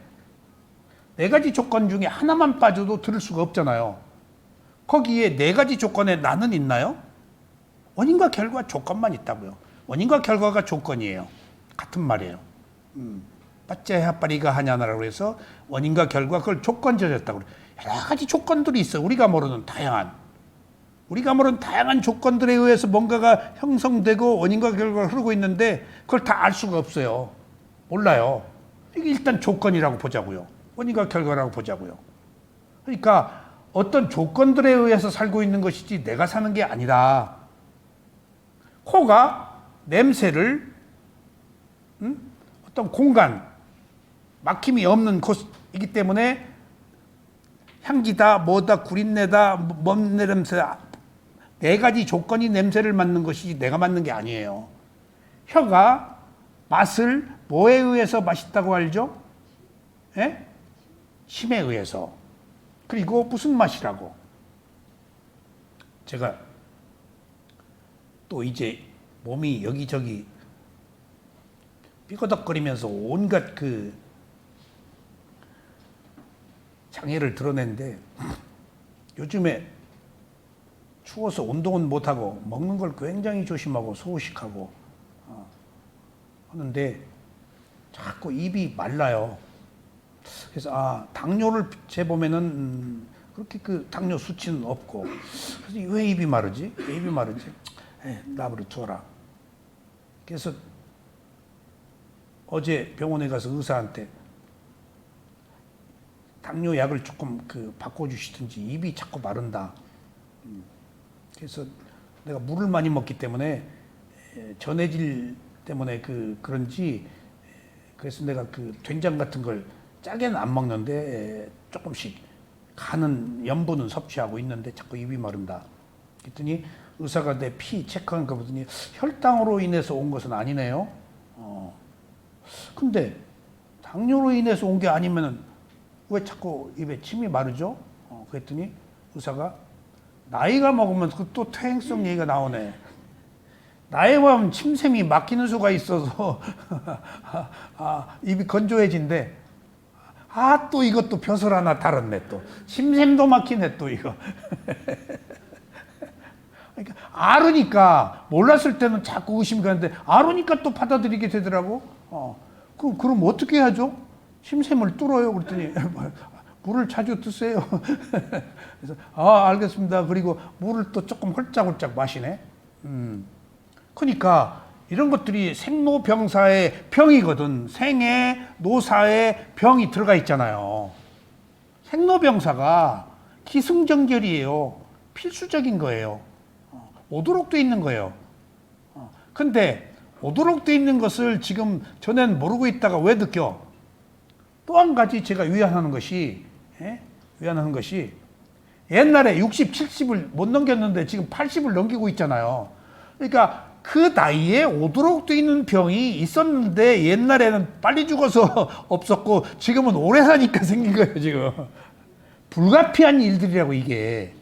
4가지 조건 중에 하나만 빠져도 들을 수가 없잖아요. 거기에 네 가지 조건에 나는 있나요? 원인과 결과 조건만 있다고요. 원인과 결과가 조건이에요. 같은 말이에요. 빠째하빠리가 하냐라고 해서 원인과 결과 그걸 조건져졌다고 그래요. 여러 가지 조건들이 있어요. 우리가 모르는 다양한 조건들에 의해서 뭔가가 형성되고 원인과 결과가 흐르고 있는데 그걸 다 알 수가 없어요. 몰라요. 이게 일단 조건이라고 보자고요. 원인과 결과라고 보자고요. 그러니까 어떤 조건들에 의해서 살고 있는 것이지 내가 사는 게 아니라 코가 냄새를 어떤 공간, 막힘이 없는 곳이기 때문에 향기다, 뭐다, 구린내다, 먼 냄새다. 네 가지 조건이 냄새를 맡는 것이지 내가 맡는 게 아니에요. 혀가 맛을 뭐에 의해서 맛있다고 알죠? 예? 침에 의해서. 그리고 무슨 맛이라고? 제가 또 이제 몸이 여기저기 삐거덕거리면서 온갖 그 장애를 드러냈는데 요즘에 추워서 운동은 못하고 먹는 걸 굉장히 조심하고 소식하고 하는데 자꾸 입이 말라요. 그래서 당뇨를 재보면은 그렇게 그 당뇨 수치는 없고 그래서 왜 입이 마르지? 왜 입이 마르지? 나버려 두어라. 그래서 어제 병원에 가서 의사한테 당뇨 약을 조금 바꿔주시든지 입이 자꾸 마른다. 그래서 내가 물을 많이 먹기 때문에 전해질 때문에 그런지 그래서 내가 된장 같은 걸 짜게는 안 먹는데 조금씩 간은 염분은 섭취하고 있는데 자꾸 입이 마른다. 그랬더니 의사가 내 피 체크한 거 보더니 혈당으로 인해서 온 것은 아니네요. 근데 당뇨로 인해서 온 게 아니면은 왜 자꾸 입에 침이 마르죠? 그랬더니 의사가 나이가 먹으면 또 퇴행성 얘기가 나오네. 나이가 먹으면 침샘이 막히는 수가 있어서 입이 건조해진대. 또 이것도 벼슬 하나 달았네 또. 침샘도 막히네 또 이거. 그러니까 알으니까 몰랐을 때는 자꾸 의심이 가는데 알으니까 또 받아들이게 되더라고. 그럼 어떻게 하죠? 침샘을 뚫어요. 그랬더니 물을 자주 드세요. 그래서 알겠습니다. 그리고 물을 또 조금 홀짝홀짝 마시네. 그러니까 이런 것들이 생로병사의 병이거든. 생에 노사의 병이 들어가 있잖아요. 생로병사가 기승전결이에요. 필수적인 거예요. 오도록 돼 있는 거예요. 근데 오도록 돼 있는 것을 지금 전에는 모르고 있다가 왜 느껴? 또 한 가지 제가 위안하는 것이 옛날에 60, 70을 못 넘겼는데 지금 80을 넘기고 있잖아요. 그러니까 그 나이에 오도록 돼 있는 병이 있었는데 옛날에는 빨리 죽어서 없었고 지금은 오래 사니까 생긴 거예요, 지금. 불가피한 일들이라고 이게.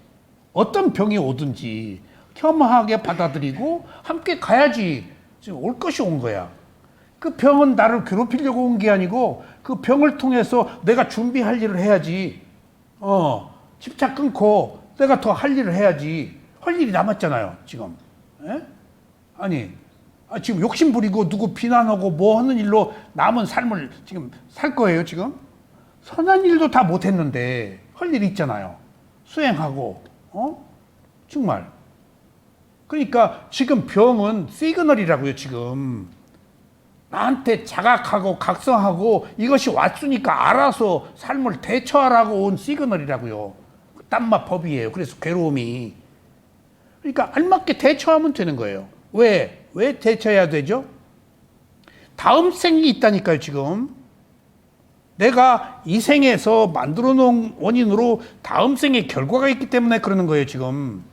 어떤 병이 오든지 겸허하게 받아들이고 함께 가야지 지금 올 것이 온 거야. 그 병은 나를 괴롭히려고 온 게 아니고 그 병을 통해서 내가 준비할 일을 해야지. 집착 끊고 내가 더 할 일을 해야지. 할 일이 남았잖아요, 지금. 지금 욕심 부리고 누구 비난하고 뭐 하는 일로 남은 삶을 지금 살 거예요, 지금? 선한 일도 다 못했는데 할 일이 있잖아요. 수행하고, 정말. 그러니까 지금 병은 시그널이라고요, 지금. 나한테 자각하고 각성하고 이것이 왔으니까 알아서 삶을 대처하라고 온 시그널이라고요. 땀맛 법이에요. 그래서 괴로움이. 그러니까 알맞게 대처하면 되는 거예요. 왜 대처해야 되죠? 다음 생이 있다니까요, 지금. 내가 이 생에서 만들어 놓은 원인으로 다음 생의 결과가 있기 때문에 그러는 거예요, 지금.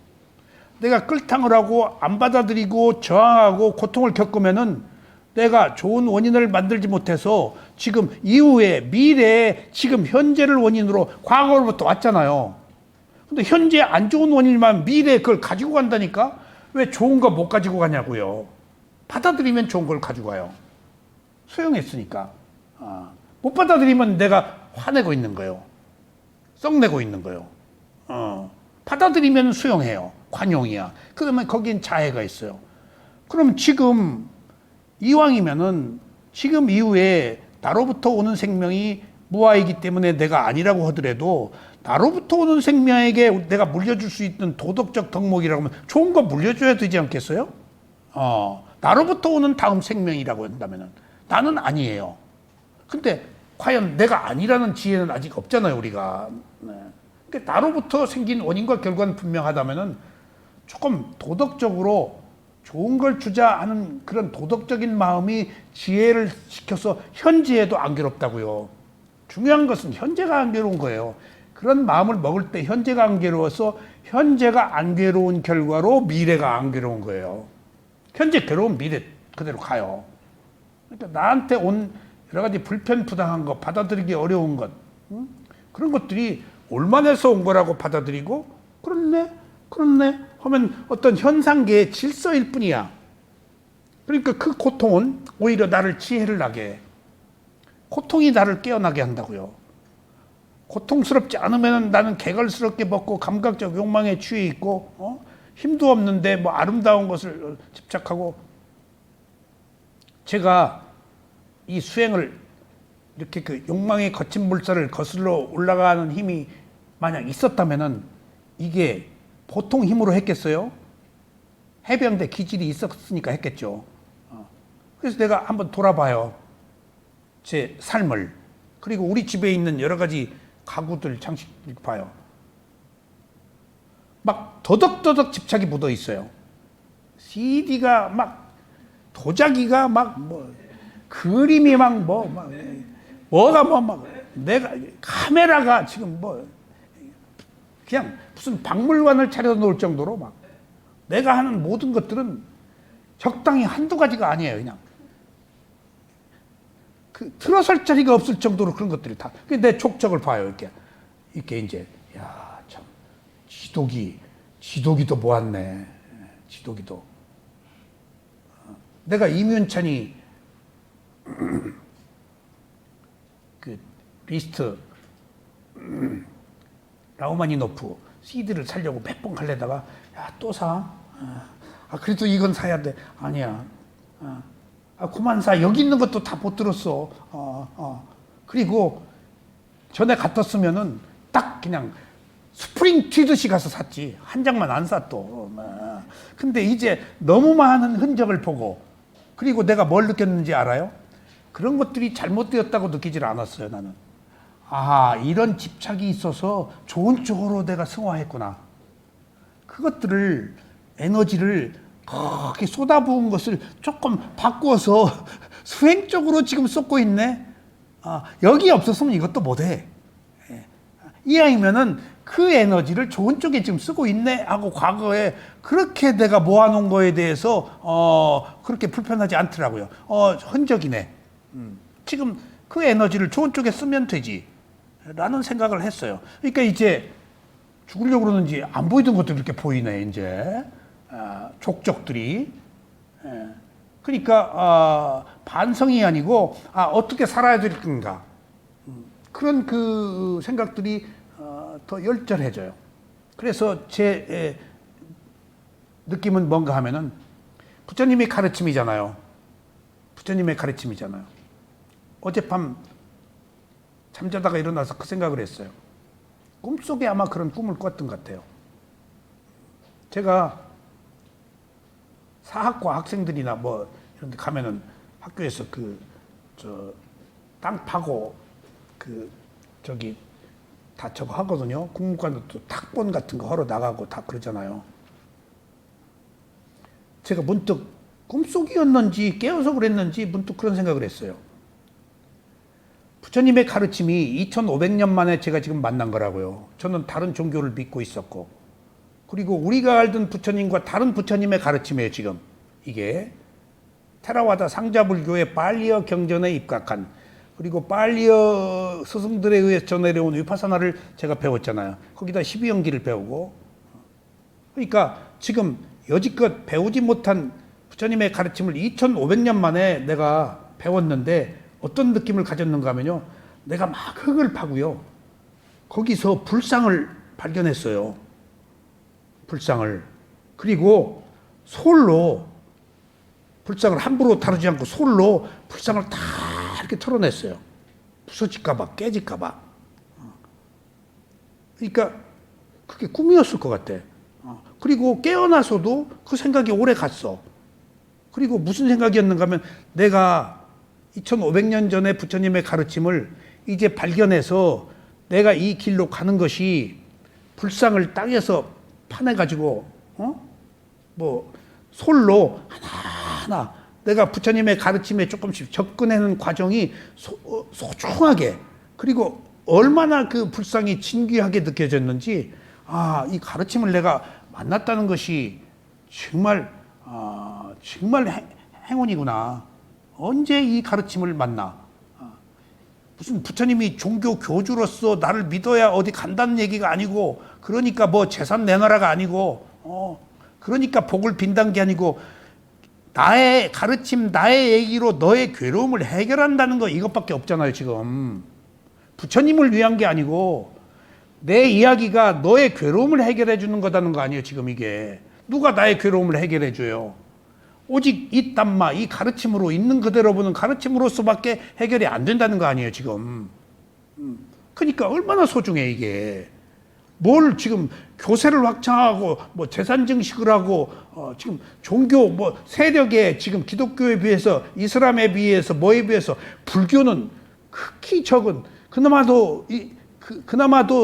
내가 끌탕을 하고 안 받아들이고 저항하고 고통을 겪으면은 내가 좋은 원인을 만들지 못해서 지금 이후에 미래에 지금 현재를 원인으로 과거로부터 왔잖아요. 근데 현재 안 좋은 원인만 미래에 그걸 가지고 간다니까? 왜 좋은 거 못 가지고 가냐고요. 받아들이면 좋은 걸 가지고 가요. 수용했으니까. 못 받아들이면 내가 화내고 있는 거예요. 썩내고 있는 거예요. 받아들이면 수용해요. 관용이야. 그러면 거긴 자애가 있어요. 그럼 지금 이왕이면은 지금 이후에 나로부터 오는 생명이 무아이기 때문에 내가 아니라고 하더라도 나로부터 오는 생명에게 내가 물려줄 수 있는 도덕적 덕목이라고 하면 좋은 거 물려줘야 되지 않겠어요? 나로부터 오는 다음 생명이라고 한다면은 나는 아니에요. 근데 과연 내가 아니라는 지혜는 아직 없잖아요, 우리가. 네. 그러니까 나로부터 생긴 원인과 결과는 분명하다면은 조금 도덕적으로 좋은 걸 주자 하는 그런 도덕적인 마음이 지혜를 시켜서 현재에도 안 괴롭다고요. 중요한 것은 현재가 안 괴로운 거예요. 그런 마음을 먹을 때 현재가 안 괴로워서 현재가 안 괴로운 결과로 미래가 안 괴로운 거예요. 현재 괴로운 미래 그대로 가요. 그러니까 나한테 온 여러 가지 불편부당한 것, 받아들이기 어려운 것, 그런 것들이 올만해서 온 거라고 받아들이고 그렇네 하면 어떤 현상계의 질서일 뿐이야. 그러니까 그 고통은 오히려 나를 지혜를 나게 해. 고통이 나를 깨어나게 한다고요. 고통스럽지 않으면 나는 개걸스럽게 먹고 감각적 욕망에 취해 있고 힘도 없는데 뭐 아름다운 것을 집착하고. 제가 이 수행을 이렇게 그 욕망의 거친 물살을 거슬러 올라가는 힘이 만약 있었다면은 이게 보통 힘으로 했겠어요? 해병대 기질이 있었으니까 했겠죠. 그래서 내가 한번 돌아봐요. 제 삶을. 그리고 우리 집에 있는 여러 가지 가구들, 장식들 봐요. 막 더덕더덕 집착이 묻어 있어요. CD가 막, 도자기가 막 뭐, 그림이 막 뭐가 막, 내가, 카메라가 지금 뭐, 그냥 무슨 박물관을 차려 놓을 정도로 막, 내가 하는 모든 것들은 적당히 한두 가지가 아니에요, 그냥. 들어설 자리가 없을 정도로 그런 것들이 다. 내 족적을 봐요, 이렇게 이제, 야, 참, 지도기도 모았네. 지도기도. 내가 이면찬이 그 리스트 라우마니노프 CD를 사려고 몇 번 갈래다가 야, 또 사? 그래도 이건 사야 돼. 아니야. 그만 사. 여기 있는 것도 다 못 들었어. 그리고 전에 갔었으면은 딱 그냥 스프링 튀듯이 가서 샀지. 한 장만 안 사 또. 근데 이제 너무 많은 흔적을 보고 그리고 내가 뭘 느꼈는지 알아요? 그런 것들이 잘못되었다고 느끼질 않았어요, 나는. 이런 집착이 있어서 좋은 쪽으로 내가 승화했구나. 그것들을, 에너지를 그렇게 쏟아부은 것을 조금 바꾸어서 수행 쪽으로 지금 쏟고 있네. 여기 없었으면 이것도 못해. 이왕이면은 그 에너지를 좋은 쪽에 지금 쓰고 있네 하고 과거에 그렇게 내가 모아놓은 거에 대해서 그렇게 불편하지 않더라고요. 흔적이네. 지금 그 에너지를 좋은 쪽에 쓰면 되지 라는 생각을 했어요. 그러니까 이제 죽으려고 그러는지 안 보이던 것도 이렇게 보이네 이제. 족적들이. 그러니까 반성이 아니고 어떻게 살아야 될 건가, 그런 그 생각들이 더 열절해져요. 그래서 제 느낌은 뭔가 하면은 부처님의 가르침이잖아요. 어젯밤 잠자다가 일어나서 그 생각을 했어요. 꿈속에 아마 그런 꿈을 꿨던 것 같아요. 제가 사학과 학생들이나 뭐 이런 데 가면은 학교에서 땅 파고 다 저거 하거든요. 국문과도 또 탁본 같은 거 하러 나가고 다 그러잖아요. 제가 문득 꿈속이었는지 깨어서 그랬는지 문득 그런 생각을 했어요. 부처님의 가르침이 2500년 만에 제가 지금 만난 거라고요. 저는 다른 종교를 믿고 있었고, 그리고 우리가 알던 부처님과 다른 부처님의 가르침이에요, 지금. 이게 테라와다 상자불교의 빨리어 경전에 입각한, 그리고 빨리어 스승들에 의해 전해려온 위파사나를 제가 배웠잖아요. 거기다 12연기를 배우고. 그러니까 지금 여지껏 배우지 못한 부처님의 가르침을 2500년 만에 내가 배웠는데 어떤 느낌을 가졌는가 하면요, 내가 막 흙을 파고요, 거기서 불상을 발견했어요. 불상을. 그리고 솔로 불상을 함부로 다루지 않고 솔로 불상을 다 이렇게 털어냈어요. 부서질까봐, 깨질까봐. 그러니까 그게 꿈이었을 것 같아. 그리고 깨어나서도 그 생각이 오래 갔어. 그리고 무슨 생각이었는가 하면 내가 2500년 전에 부처님의 가르침을 이제 발견해서 내가 이 길로 가는 것이 불상을 땅에서 파내가지고 뭐 솔로 하나하나 내가 부처님의 가르침에 조금씩 접근하는 과정이 소중하게, 그리고 얼마나 그 불상이 진귀하게 느껴졌는지, 이 가르침을 내가 만났다는 것이 정말 정말 행운이구나. 언제 이 가르침을 만나? 무슨 부처님이 종교 교주로서 나를 믿어야 어디 간다는 얘기가 아니고, 그러니까 뭐 재산 내놔라가 아니고, 그러니까 복을 빈다는 게 아니고, 나의 가르침, 나의 얘기로 너의 괴로움을 해결한다는 거, 이것밖에 없잖아요, 지금. 부처님을 위한 게 아니고, 내 이야기가 너의 괴로움을 해결해 주는 거다는 거 아니에요, 지금 이게. 누가 나의 괴로움을 해결해 줘요? 오직 이 담마, 이 가르침으로, 있는 그대로 보는 가르침으로서밖에 해결이 안 된다는 거 아니에요, 지금. 그러니까 얼마나 소중해, 이게. 뭘 지금 교세를 확장하고, 뭐 재산 증식을 하고, 지금 종교, 뭐 세력에 지금 기독교에 비해서, 이슬람에 비해서, 뭐에 비해서, 불교는 극히 적은, 그나마도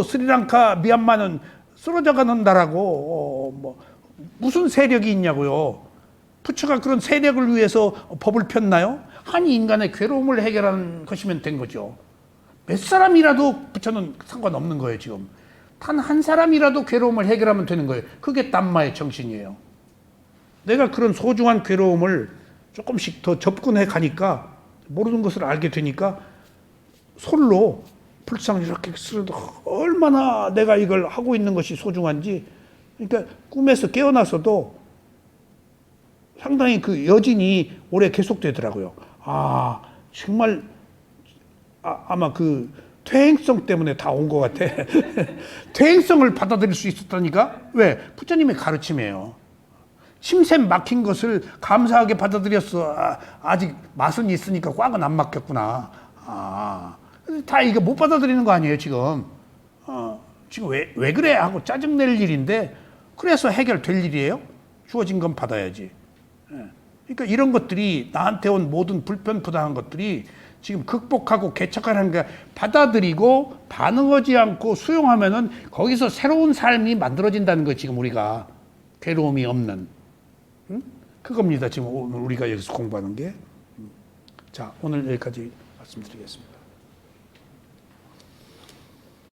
스리랑카, 미얀마는 쓰러져가는 나라고, 뭐, 무슨 세력이 있냐고요. 부처가 그런 세력을 위해서 법을 폈나요? 한 인간의 괴로움을 해결하는 것이면 된 거죠. 몇 사람이라도 부처는 상관없는 거예요, 지금. 단 한 사람이라도 괴로움을 해결하면 되는 거예요. 그게 담마의 정신이에요. 내가 그런 소중한 괴로움을 조금씩 더 접근해 가니까, 모르는 것을 알게 되니까, 솔로 불상을 이렇게 쓰러도 얼마나 내가 이걸 하고 있는 것이 소중한지, 그러니까 꿈에서 깨어나서도 상당히 그 여진이 오래 계속되더라고요. 정말 아마 그 퇴행성 때문에 다 온 것 같아. 퇴행성을 받아들일 수 있었다니까? 왜? 부처님의 가르침이에요. 침샘 막힌 것을 감사하게 받아들였어. 아직 맛은 있으니까 꽉은 안 막혔구나. 다 이거 못 받아들이는 거 아니에요, 지금. 지금 왜 그래? 하고 짜증낼 일인데, 그래서 해결될 일이에요? 주어진 건 받아야지. 그러니까 이런 것들이, 나한테 온 모든 불편부당한 것들이 지금 극복하고 개척하는 게, 받아들이고 반응하지 않고 수용하면은 거기서 새로운 삶이 만들어진다는 거, 지금 우리가 괴로움이 없는, 그겁니다. 지금 오늘 우리가 여기서 공부하는 게. 자, 오늘 여기까지 말씀드리겠습니다.